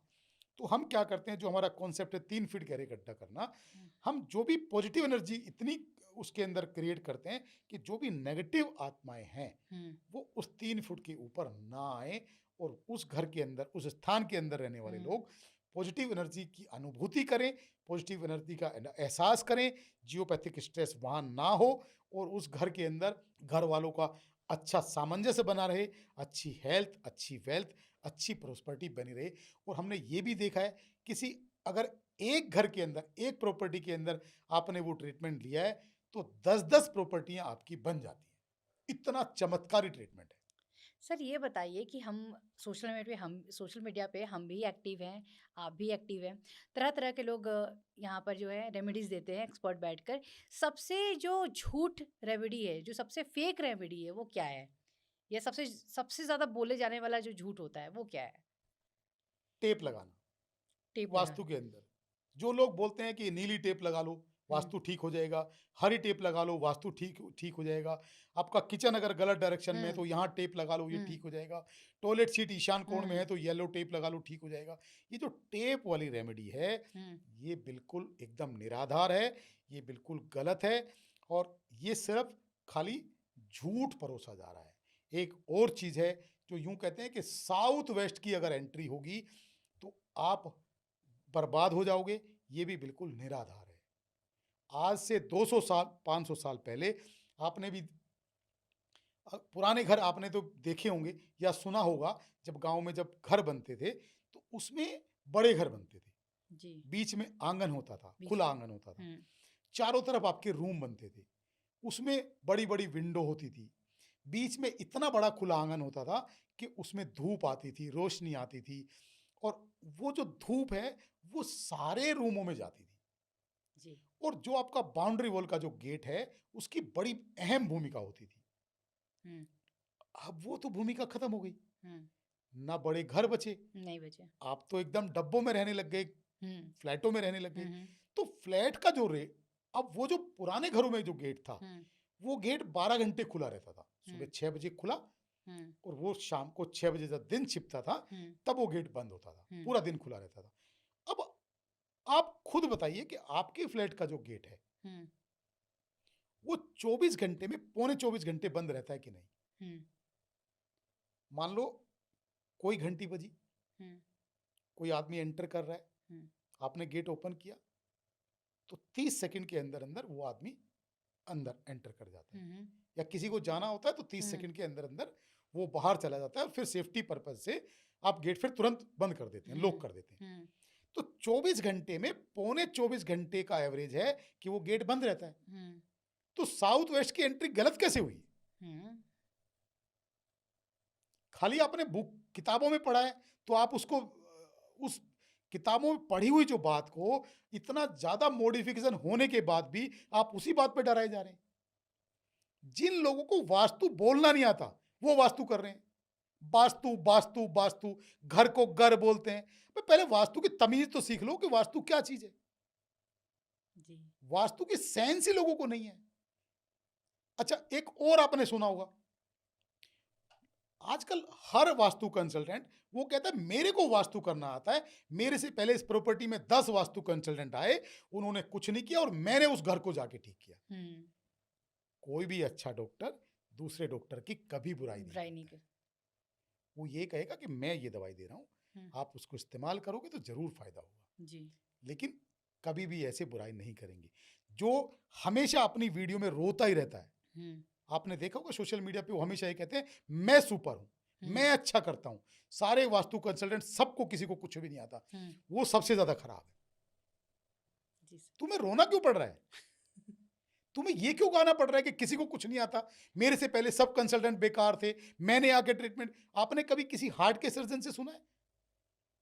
तो हम क्या करते हैं, जो हमारा कॉन्सेप्ट है 3 फीट गहरे गड्ढा करना, हम्म, हम जो भी पॉजिटिव एनर्जी इतनी उसके अंदर क्रिएट करते हैं कि जो भी नेगेटिव आत्माएं हैं हम्म, वो उस 3 फुट के ऊपर ना आए, और उस घर के अंदर, उस स्थान के अंदर रहने वाले हम्म, लोग पॉजिटिव एनर्जी की अनुभूति करें, पॉजिटिव एनर्जी का एहसास करें, जियोपैथिक स्ट्रेस वहाँ ना हो, और उस घर के अंदर घर वालों का अच्छा सामंजस्य बना रहे, अच्छी हेल्थ, अच्छी वेल्थ, अच्छी प्रोस्पेरिटी बनी रहे। और हमने ये भी देखा है, किसी अगर एक घर के अंदर, एक प्रॉपर्टी के अंदर आपने वो ट्रीटमेंट लिया है, तो 10-10 प्रॉपर्टियां आपकी बन जाती हैं। इतना चमत्कारी ट्रीटमेंट है। सर ये बताइए कि हम सोशल मीडिया पे हम भी एक्टिव हैं, आप भी एक्टिव हैं। तरह तरह के लोग यहाँ पर जो है रेमेडीज देते हैं एक्सपर्ट बैठकर। सबसे जो झूठ रेमेडी है, जो सबसे फेक रेमेडी है, वो क्या है? या सबसे सबसे ज्यादा बोले जाने वाला जो झूठ होता है वो क्या है? टेप लगाना टेप वास्तु लगाना। के अंदर, जो लोग बोलते हैं कि नीली टेप लगा लो हम्म, वास्तु ठीक हो जाएगा, हरी टेप लगा लो वास्तु ठीक ठीक हो जाएगा, आपका किचन अगर गलत डायरेक्शन में है हम्म, तो यहाँ टेप लगा लो, ये हम्म, ठीक हो जाएगा, टॉयलेट सीट ईशान कोण में है हम्म, तो येलो टेप लगा लो, ठीक हो जाएगा। ये जो टेप वाली रेमेडी है, हम्म, ये बिल्कुल एकदम निराधार है, ये बिल्कुल गलत है, और ये सिर्फ खाली झूठ परोसा जा रहा है। एक और चीज है, जो यूं कहते हैं कि साउथ वेस्ट की अगर एंट्री होगी तो आप बर्बाद हो जाओगे, ये भी बिल्कुल निराधार है। आज से 200 साल, 500 साल पहले आपने भी पुराने घर आपने तो देखे होंगे या सुना होगा, जब गांव में जब घर बनते थे तो उसमें बड़े घर बनते थे, जी। बीच में आंगन होता था, बीच खुला में। आंगन होता था, हम्म, चारों तरफ आपके रूम बनते थे, उसमें बड़ी बड़ी विंडो होती थी, बीच में इतना बड़ा खुला आंगन होता था कि उसमें धूप आती थी, रोशनी आती थी, और वो जो धूप है वो सारे रूमों में जाती थी। जी। और जो आपका बाउंड्री वॉल का जो गेट है, उसकी बड़ी अहम भूमिका होती थी। हम्म, अब वो तो भूमिका खत्म हो गई, हम्म, ना बड़े घर बचे, नहीं बचे। आप तो एकदम डब्बों में रहने लग गए, हम्म, फ्लैटों में रहने लग गए। हम्म, तो फ्लैट का जो रेट, अब वो जो पुराने घरों में जो गेट था, हम्म, वो गेट 12 घंटे खुला रहता था, सुबह हम्म, 6 बजे खुला, हम्म, और वो शाम को 6 बजे जब दिन छिपता था हम्म, तब वो गेट बंद होता था, हम्म, पूरा दिन खुला रहता था। अब आप खुद बताइए कि आपके फ्लैट का जो गेट है हम्म, वो 24 घंटे में पौने 24 घंटे बंद रहता है कि नहीं? हम्म, मान लो कोई घंटी बजी, हम्म, कोई आदमी एंटर कर रहा है, हम्म, आपने गेट ओपन किया, तो 30 सेकंड के अंदर अंदर वो आदमी अंदर एंटर कर जाता है। हम्म, या किसी को जाना होता है तो 30 हम्म, सेकंड के अंदर अंदर वो बाहर चला जाता है, और फिर सेफ्टी पर्पज से आप गेट फिर तुरंत बंद कर देते हैं, लॉक कर देते हैं। हम्म, तो 24 घंटे में पौने 24 घंटे का एवरेज है कि वो गेट बंद रहता है। हम्म, तो साउथ वेस्ट की एंट्री गलत कैसे हुई? हम्म, खाली आपने बुक किताबों में पढ़ा है, तो आप उसको उस किताबों में पढ़ी हुई जो बात को इतना ज्यादा मॉडिफिकेशन होने के बाद भी आप उसी बात पे डराए जा रहे हैं। जिन लोगों को वास्तु बोलना नहीं आता वो वास्तु कर रहे हैं, वास्तु वास्तु वास्तु, घर को घर बोलते हैं। भाई पहले वास्तु की तमीज तो सीख लो कि वास्तु क्या चीज है। जी। वास्तु की सेंस ही लोगों को नहीं है। अच्छा, एक और आपने सुना होगा, आजकल हर वास्तु कंसल्टेंट वो कहता है मेरे को वास्तु करना आता है, मेरे से पहले इस प्रॉपर्टी में 10 वास्तु कंसल्टेंट आए, उन्होंने कुछ नहीं किया और मैंने उस घर को जाके ठीक किया। हम्म, कोई भी अच्छा डॉक्टर दूसरे डॉक्टर की कभी बुराई नहीं ब्राई नहीं करता है। कर। वो ये कहेगा कि मैं ये दवाई दे रहा हूँ, हम्म, आप उसको इस्तेमाल करोगे तो जरूर फायदा होगा, जी। लेकिन कभी भी ऐसे बुराई नहीं करेंगे। जो हमेशा अपनी वीडियो में रोता ही रहता है, हम्म, आपने देखा होगा सोशल मीडिया पे, वो हमेशा ये कहते हैं मैं सुपर हूं, हम्म, मैं अच्छा करता हूं, सारे वास्तु कंसल्टेंट सबको किसी को कुछ भी नहीं आता, हम्म, वो सबसे ज्यादा खराब है। जी सर। तुम्हें रोना क्यों पड़ रहा है? तुम्हें ये क्यों गाना पड़ रहा है कि किसी को कुछ नहीं आता, मेरे से पहले सब कंसल्टेंट बेकार थे, मैंने आके ट्रीटमेंट। आपने कभी किसी हार्ट के सर्जन से सुना है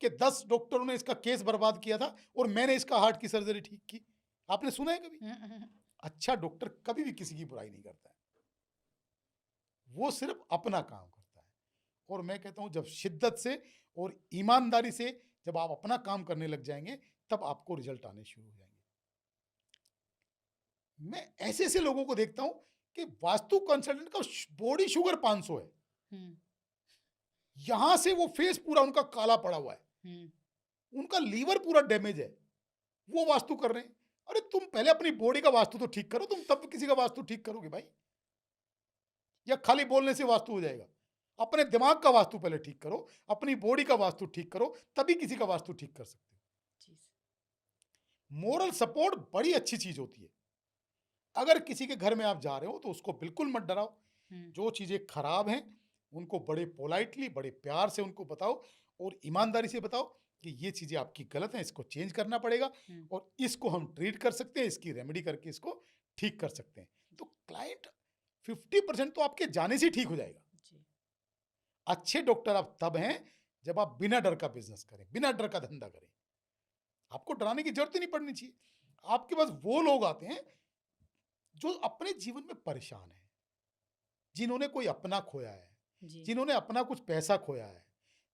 कि 10 डॉक्टरों ने इसका केस बर्बाद किया था और मैंने इसका हार्ट की सर्जरी ठीक की? आपने सुना है कभी? अच्छा डॉक्टर कभी भी किसी की बुराई नहीं करता है, वो सिर्फ अपना काम करता है। और मैं कहता हूं जब शिद्दत से और ईमानदारी से जब आप अपना काम करने लग जाएंगे तब आपको रिजल्ट आने शुरू हो जाएंगे। मैं ऐसे ऐसे लोगों को देखता हूं कि वास्तु कंसल्टेंट का बॉडी शुगर 500 है, हम्म यहां से वो फेस पूरा उनका काला पड़ा हुआ है, हम्म उनका लीवर पूरा डैमेज है, वो वास्तु कर रहे हैं। अरे तुम पहले अपनी बॉडी का वास्तु तो ठीक करो, तुम तब किसी का वास्तु ठीक करोगे भाई, या खाली बोलने से वास्तु हो जाएगा? अपने दिमाग का वास्तु पहले ठीक करो, अपनी बॉडी का वास्तु ठीक करो, तभी किसी का वास्तु ठीक कर सकते हो। जी सर। मोरल सपोर्ट बड़ी अच्छी चीज होती है। अगर किसी के घर में आप जा रहे हो तो उसको बिल्कुल मत डराओ, जो चीजें खराब हैं उनको बड़े पोलाइटली, बड़े प्यार से उनको बताओ और ईमानदारी से बताओ कि ये चीजें आपकी गलत हैं, इसको चेंज करना पड़ेगा और इसको हम ट्रीट कर सकते हैं, इसकी रेमेडी करके इसको ठीक कर सकते हैं। तो क्लाइंट 50% तो आपके जाने से ठीक हो जाएगा। जी अच्छे डॉक्टर आप तब हैं जब आप बिना डर का बिजनेस करें, बिना डर का धंधा करें। आपको डराने की जरूरत ही नहीं पड़नी चाहिए। आपके पास वो लोग आते हैं जो अपने जीवन में परेशान है, जिन्होंने कोई अपना खोया है, जी जिन्होंने अपना कुछ पैसा खोया है,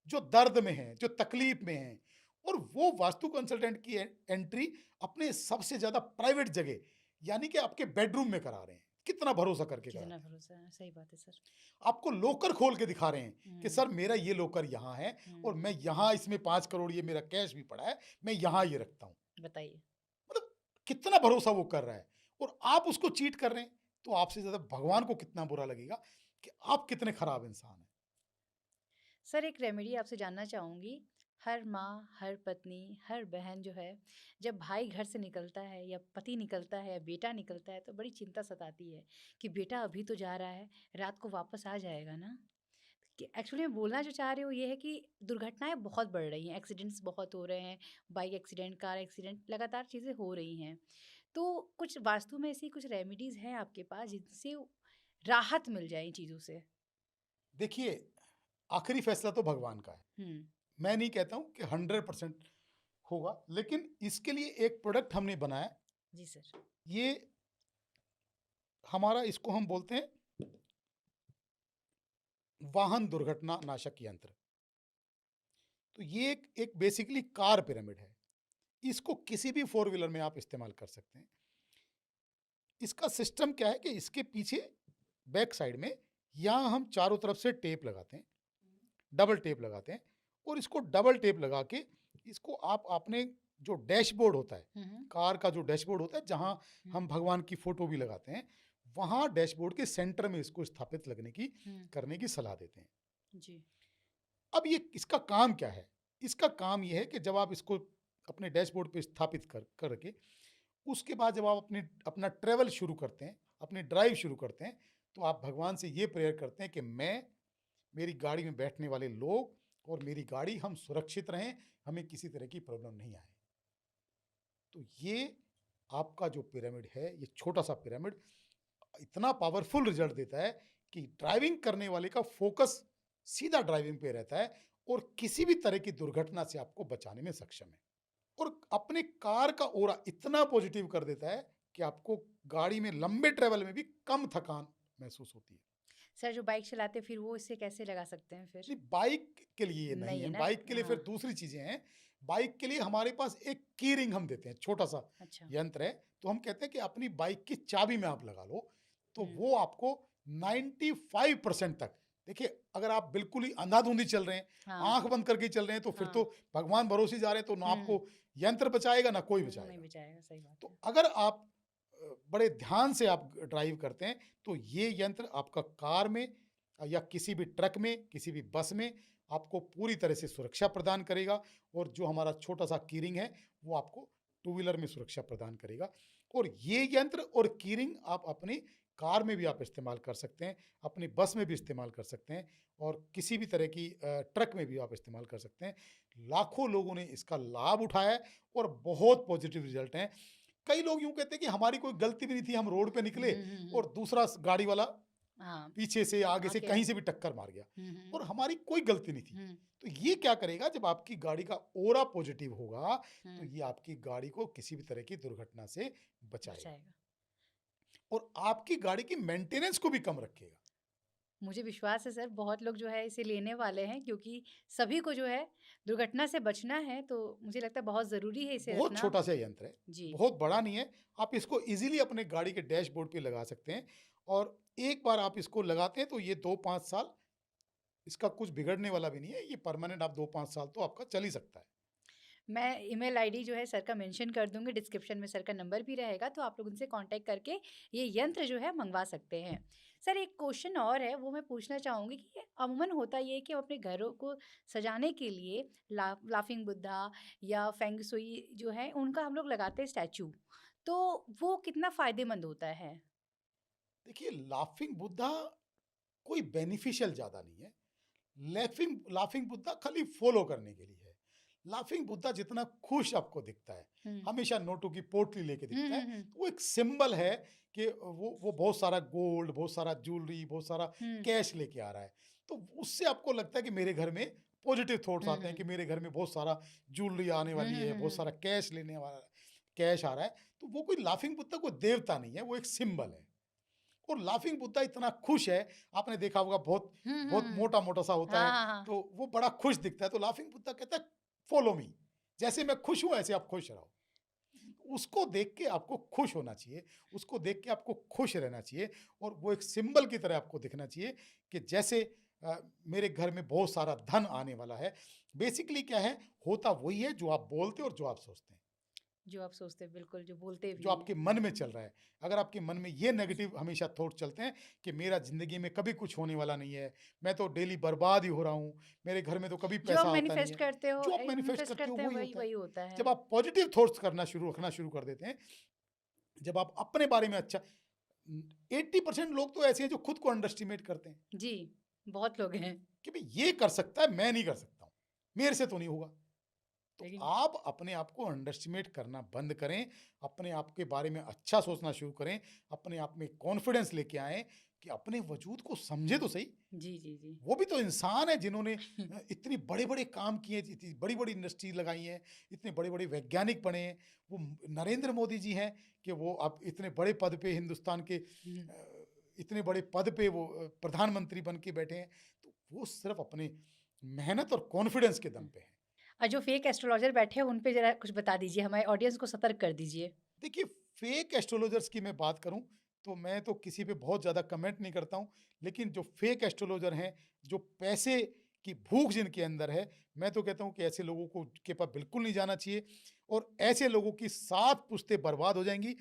जो दर्द में है, जो तकलीफ में है, और वो वास्तु कंसल्टेंट की एंट्री अपने सबसे ज्यादा प्राइवेट जगह यानी कि आपके बेडरूम में करा रहे हैं। कितना भरोसा करके करा रहे कितना हैं? भरोसा है, सही बात है सर। आपको लोकर खोल के दिखा रहे हैं कि सर मेरा ये लोकर यहाँ है और मैं यहाँ, इसमें 5 करोड़ ये मेरा कैश भी पड़ा है, मैं यहाँ ये रखता हूँ। बताइए। मतलब कितना भरोसा वो कर रहा है और आप उसको चीट कर रहे हैं, तो आपसे ज्यादा भगवान को कितना बुरा लगेगा कि आप कितने खराब इंसान हैं। सर एक रेमेडी आपसे जानना चाहूँगी। हर माँ, हर पत्नी, हर बहन जो है, जब भाई घर से निकलता है या पति निकलता है या बेटा निकलता है तो बड़ी चिंता सताती है कि बेटा अभी तो जा रहा है, रात को वापस आ जाएगा ना? कि एक्चुअली मैं बोलना जो चाह रही हूँ ये है कि दुर्घटनाएँ बहुत बढ़ रही हैं, एक्सीडेंट्स बहुत हो रहे हैं, बाइक एक्सीडेंट, कार एक्सीडेंट, लगातार चीज़ें हो रही हैं। तो कुछ वास्तु में ऐसी कुछ रेमेडीज़ हैं आपके पास जिनसे राहत मिल जाए इन चीज़ों से? देखिए, आखिरी फैसला तो भगवान का है। हुँ, मैं नहीं कहता हूं कि 100% होगा, लेकिन इसके लिए एक प्रोडक्ट हमने बनाया। जी सर। ये हमारा, इसको हम बोलते हैं वाहन दुर्घटना नाशक यंत्र। तो ये एक बेसिकली कार पिरामिड है। इसको किसी भी 4 व्हीलर में आप इस्तेमाल कर सकते हैं। इसका सिस्टम क्या है कि इसके पीछे बैक साइड में यहाँ हम चारों तरफ से टेप लगाते हैं, डबल टेप लगाते हैं, और इसको डबल टेप लगा के इसको आप अपने जो डैशबोर्ड होता है, हुँ, हुँ, कार का जो डैशबोर्ड होता है जहाँ हम भगवान की फोटो भी लगाते हैं, वहाँ डैशबोर्ड के सेंटर में इसको स्थापित करने की सलाह देते हैं। जी, अब ये इसका काम क्या है? इसका काम ये है कि जब आप इसको अपने डैशबोर्ड पे स्थापित करके उसके बाद जब आप अपना ट्रैवल शुरू करते हैं, अपनी ड्राइव शुरू करते हैं, तो आप भगवान से ये प्रेयर करते हैं कि मैं, मेरी गाड़ी में बैठने वाले लोग और मेरी गाड़ी, हम सुरक्षित रहें, हमें किसी तरह की प्रॉब्लम नहीं आए। तो ये आपका जो पिरामिड है, ये छोटा सा पिरामिड इतना पावरफुल रिजल्ट देता है कि ड्राइविंग करने वाले का फोकस सीधा ड्राइविंग पे रहता है और किसी भी तरह की दुर्घटना से आपको बचाने में सक्षम है। और अपने कार का ओरा इतना पॉजिटिव कर देता है कि आपको गाड़ी में लंबे ट्रेवल में भी कम थकान महसूस होती है। सर जो बाइक चलाते हैं फिर वो इससे कैसे लगा सकते हैं फिर? नहीं, बाइक के लिए ये नहीं नहीं है है, ना? बाइक के लिए फिर हाँ, दूसरी चीजें हैं। बाइक के लिए हमारे पास एक की रिंग हम देते हैं, छोटा सा अच्छा। यंत्र है। तो हम कहते हैं कि अपनी बाइक की चाबी में आप लगा लो, तो हुँ, वो आपको 95% तक, देखिए अगर आप बिल्कुल ही अंधाधुंधी चल रहे हैं, हाँ, आंख बंद करके चल रहे हैं, तो फिर हाँ, तो भगवान भरोसे जा रहे हैं, तो ना हुँ, आपको यंत्र बचाएगा ना कोई नहीं बचाएगा। बचाएगा, सही बात तो है। अगर आप बड़े ध्यान से आप ड्राइव करते हैं, तो ये यंत्र आपका कार में या किसी भी ट्रक में, किसी भी बस में आपको पूरी तरह से सुरक्षा प्रदान करेगा। और जो हमारा छोटा सा कीरिंग है, वो आपको टू व्हीलर में सुरक्षा प्रदान करेगा। और ये यंत्र और कीरिंग आप अपनी कार में भी आप इस्तेमाल कर सकते हैं, अपनी बस में भी इस्तेमाल कर सकते हैं, और किसी भी तरह की ट्रक में भी आप इस्तेमाल कर सकते हैं। लाखों लोगों ने इसका लाभ उठाया है और बहुत पॉजिटिव रिजल्ट हैं। कई लोग यूं कहते हैं कि हमारी कोई गलती भी नहीं थी, हम रोड पे हुँ, निकले हुँ, और दूसरा गाड़ी वाला हाँ, पीछे से, आगे से, आगे कहीं से भी टक्कर मार गया, हुँ, और हमारी कोई गलती नहीं थी। हुँ, तो ये क्या करेगा, जब आपकी गाड़ी का ओरा पॉजिटिव होगा, तो हुँ, ये आपकी गाड़ी को किसी भी तरह की दुर्घटना से बचाएगा बचाएगा। और आपकी गाड़ी की मेंटेनेंस को भी कम रखेगा। मुझे विश्वास है सर, बहुत लोग जो है इसे लेने वाले हैं, क्योंकि सभी को जो है दुर्घटना से बचना है, तो मुझे लगता है बहुत ज़रूरी है इसे बहुत रखना। छोटा सा यंत्र है, जी। बहुत बड़ा नहीं है। आप इसको इजीली अपने गाड़ी के डैशबोर्ड पे लगा सकते हैं और एक बार आप इसको लगाते हैं तो ये 2-5 साल इसका कुछ बिगड़ने वाला भी नहीं है। ये परमानेंट आप 2-5 साल तो आपका चल ही सकता है। मैं ईमेल आईडी जो है सर का मेंशन कर दूँगी, डिस्क्रिप्शन में सर का नंबर भी रहेगा, तो आप लोग उनसे कांटेक्ट करके ये यंत्र जो है मँगवा सकते हैं। सर एक क्वेश्चन और है, वो मैं पूछना चाहूँगी कि अमूमन होता ये है कि हम अपने घरों को सजाने के लिए लाफिंग बुद्धा या फेंग सुई जो है उनका हम लोग लगाते हैं स्टैचू, तो वो कितना फ़ायदेमंद होता है? देखिए लाफिंग बुद्धा कोई बेनिफिशियल ज़्यादा नहीं है। लाफिंग लाफिंग बुद्धा खाली फॉलो करने के लिए है। लाफिंग बुद्धा जितना खुश आपको दिखता है, हुँ। हमेशा नोटों की पोटली लेके हुँ, दिखता है, हुँ, हुँ। तो वो एक सिंबल है कि वो बहुत सारा गोल्ड, बहुत सारा ज्वेलरी, बहुत सारा हुँ। कैश लेके आ रहा है। तो उससे आपको लगता है कि मेरे घर में पॉजिटिव थॉट्स हुँ, आते हैं हुँ। कि मेरे घर में बहुत सारा ज्वेलरी आने हुँ, वाली हुँ, है, हुँ, बहुत हुँ। सारा कैश लेने वाला कैश आ रहा है। तो वो कोई लाफिंग बुद्धा कोई देवता नहीं है, वो एक सिंबल है। और लाफिंग बुद्धा इतना खुश है, आपने देखा होगा बहुत हुँ, हुँ, बहुत हुँ। मोटा-मोटा सा होता हाँ, है, हाँ, हाँ। तो वो बड़ा खुश दिखता है, तो लाफिंग बुद्धा कहता है फॉलो मी, जैसे मैं खुश हूँ ऐसे आप खुश रहो। उसको देख के आपको खुश होना चाहिए, उसको देख के आपको खुश रहना चाहिए और वो एक सिंबल की तरह आपको दिखना चाहिए कि जैसे मेरे घर में बहुत सारा धन आने वाला है। बेसिकली क्या है, होता वही है जो आप बोलते हैं और जो आप सोचते हैं। जो आप सोचते हैं बिल्कुल, जो बोलते जो भी हैं। आपके मन में चल रहा है। अगर आपके मन में ये नेगेटिव हमेशा थॉट चलते हैं कि मेरा ज़िंदगी में कभी कुछ होने वाला नहीं है, मैं तो डेली बर्बाद ही हो रहा हूँ, मेरे घर में तो कभी जो आप पैसा आता नहीं मैनिफेस्ट है। करते हो जो आप मैनिफेस्ट मैनिफेस्ट करते हो करते हैं वही वही होता है। वही होता है। जब आप पॉजिटिव थॉट्स रखना शुरू कर देते हैं, जब आप अपने बारे में अच्छा 80% लोग तो ऐसे हैं जो खुद को अंडर एस्टिमेट करते हैं जी, बहुत लोग हैं। कि भई ये कर सकता है, मैं नहीं कर सकता हूँ, मेरे से तो नहीं होगा। तो लेकिन आप अपने आप को अंडर एस्टिमेट करना बंद करें, अपने आप के बारे में अच्छा सोचना शुरू करें, अपने आप में कॉन्फिडेंस लेके आएँ कि अपने वजूद को समझें तो सही। जी, जी, जी। वो भी तो इंसान है जिन्होंने इतनी बड़े-बड़े काम किए, इतनी बड़ी-बड़ी इंडस्ट्री लगाई हैं, इतने बड़े-बड़े वैज्ञानिक बने हैं। वो नरेंद्र मोदी जी हैं कि वो अब इतने बड़े पद पे हिंदुस्तान के हुँ। इतने बड़े पद पे वो प्रधानमंत्री बन के बैठे हैं। तो वो सिर्फ़ अपने मेहनत और कॉन्फिडेंस के दम हुँ। पे हैं। और जो फेक एस्ट्रोलॉजर बैठे हैं उन पे ज़रा कुछ बता दीजिए, हमारे ऑडियंस को सतर्क कर दीजिए। देखिए, फेक एस्ट्रोलॉजर्स की मैं बात करूँ, तो मैं तो किसी पे बहुत ज़्यादा कमेंट नहीं करता हूँ। लेकिन जो फेक एस्ट्रोलॉजर हैं, जो पैसे की भूख जिनके अंदर है, मैं तो कहता हूँ कि ऐसे लोगों को के पास बिल्कुल नहीं जाना चाहिए और ऐसे लोगों की 7 पुश्तें बर्बाद हो जाएँगी।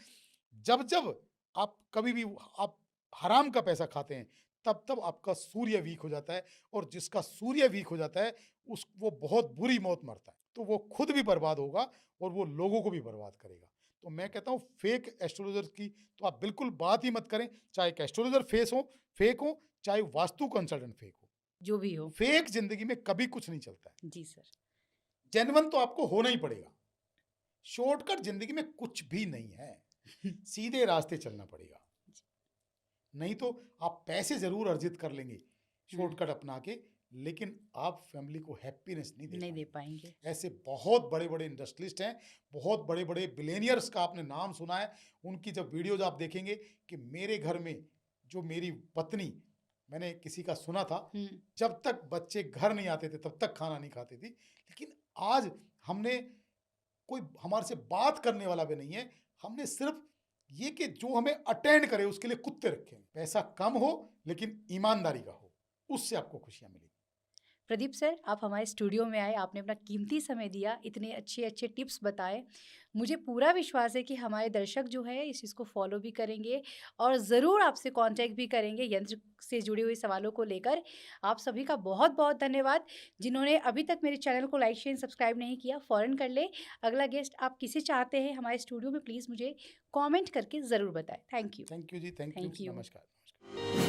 जब-जब आप कभी भी आप हराम का पैसा खाते हैं, तब-तब आपका सूर्य वीक हो जाता है और जिसका सूर्य वीक हो जाता है, वो बहुत बुरी मौत मरता है। तो वो खुद भी बर्बाद होगा और वो लोगों को भी बर्बाद करेगा। तो मैं कहता हूँ फेक एस्ट्रोलॉजर की तो आप बिल्कुल बात ही मत करें, चाहे एक एस्ट्रोलॉजर फेक हो, चाहे वास्तु कंसल्टेंट फेक हो। जो भी हो। फेक ज़िंदगी में कभी कुछ नहीं चलता है। जी सर। जेन्युइन तो आपको होना ही पड़ेगा। शॉर्टकट ज़िंदगी में कुछ भी नहीं है। सीधे रास्ते चलना पड़ेगा। नहीं तो आप पैसे ज़रूर अर्जित कर लेंगे, हुँ, शॉर्टकट अपना के, लेकिन आप फैमिली को हैप्पीनेस नहीं दे नहीं दे पाएँगे। पाएँगे। ऐसे बहुत बड़े-बड़े इंडस्ट्रियलिस्ट हैं, बहुत बड़े-बड़े बिलियनियर्स का आपने नाम सुना है, उनकी जब वीडियोज़ आप देखेंगे कि मेरे घर में जो मेरी पत्नी, मैंने किसी का सुना था, हुँ। जब तक बच्चे घर नहीं आते थे, तब तक खाना नहीं खाती थी। लेकिन आज हमने कोई हमारे से बात करने वाला भी नहीं है, हमने सिर्फ़ ये कि जो हमें अटेंड करे उसके लिए कुत्ते रखे हैं। पैसा कम हो लेकिन ईमानदारी का हो, उससे आपको खुशियाँ मिलेंगी। प्रदीप सर, आप हमारे स्टूडियो में आए, आपने अपना कीमती समय दिया, इतने अच्छे-अच्छे टिप्स बताए। मुझे पूरा विश्वास है कि हमारे दर्शक जो है इस चीज़ को फ़ॉलो भी करेंगे और ज़रूर आपसे कॉन्टैक्ट भी करेंगे यंत्र से जुड़े हुए सवालों को लेकर। आप सभी का बहुत-बहुत धन्यवाद। जिन्होंने अभी तक मेरे चैनल को लाइक, शेयर, सब्सक्राइब नहीं किया, फ़ौरन कर लें। अगला गेस्ट आप किसे चाहते हैं हमारे स्टूडियो में प्लीज़ मुझे कमेंट करके ज़रूर बताएँ। Thank you. Thank you ji, thank you. Thank you. नमस्कार, नमस्कार।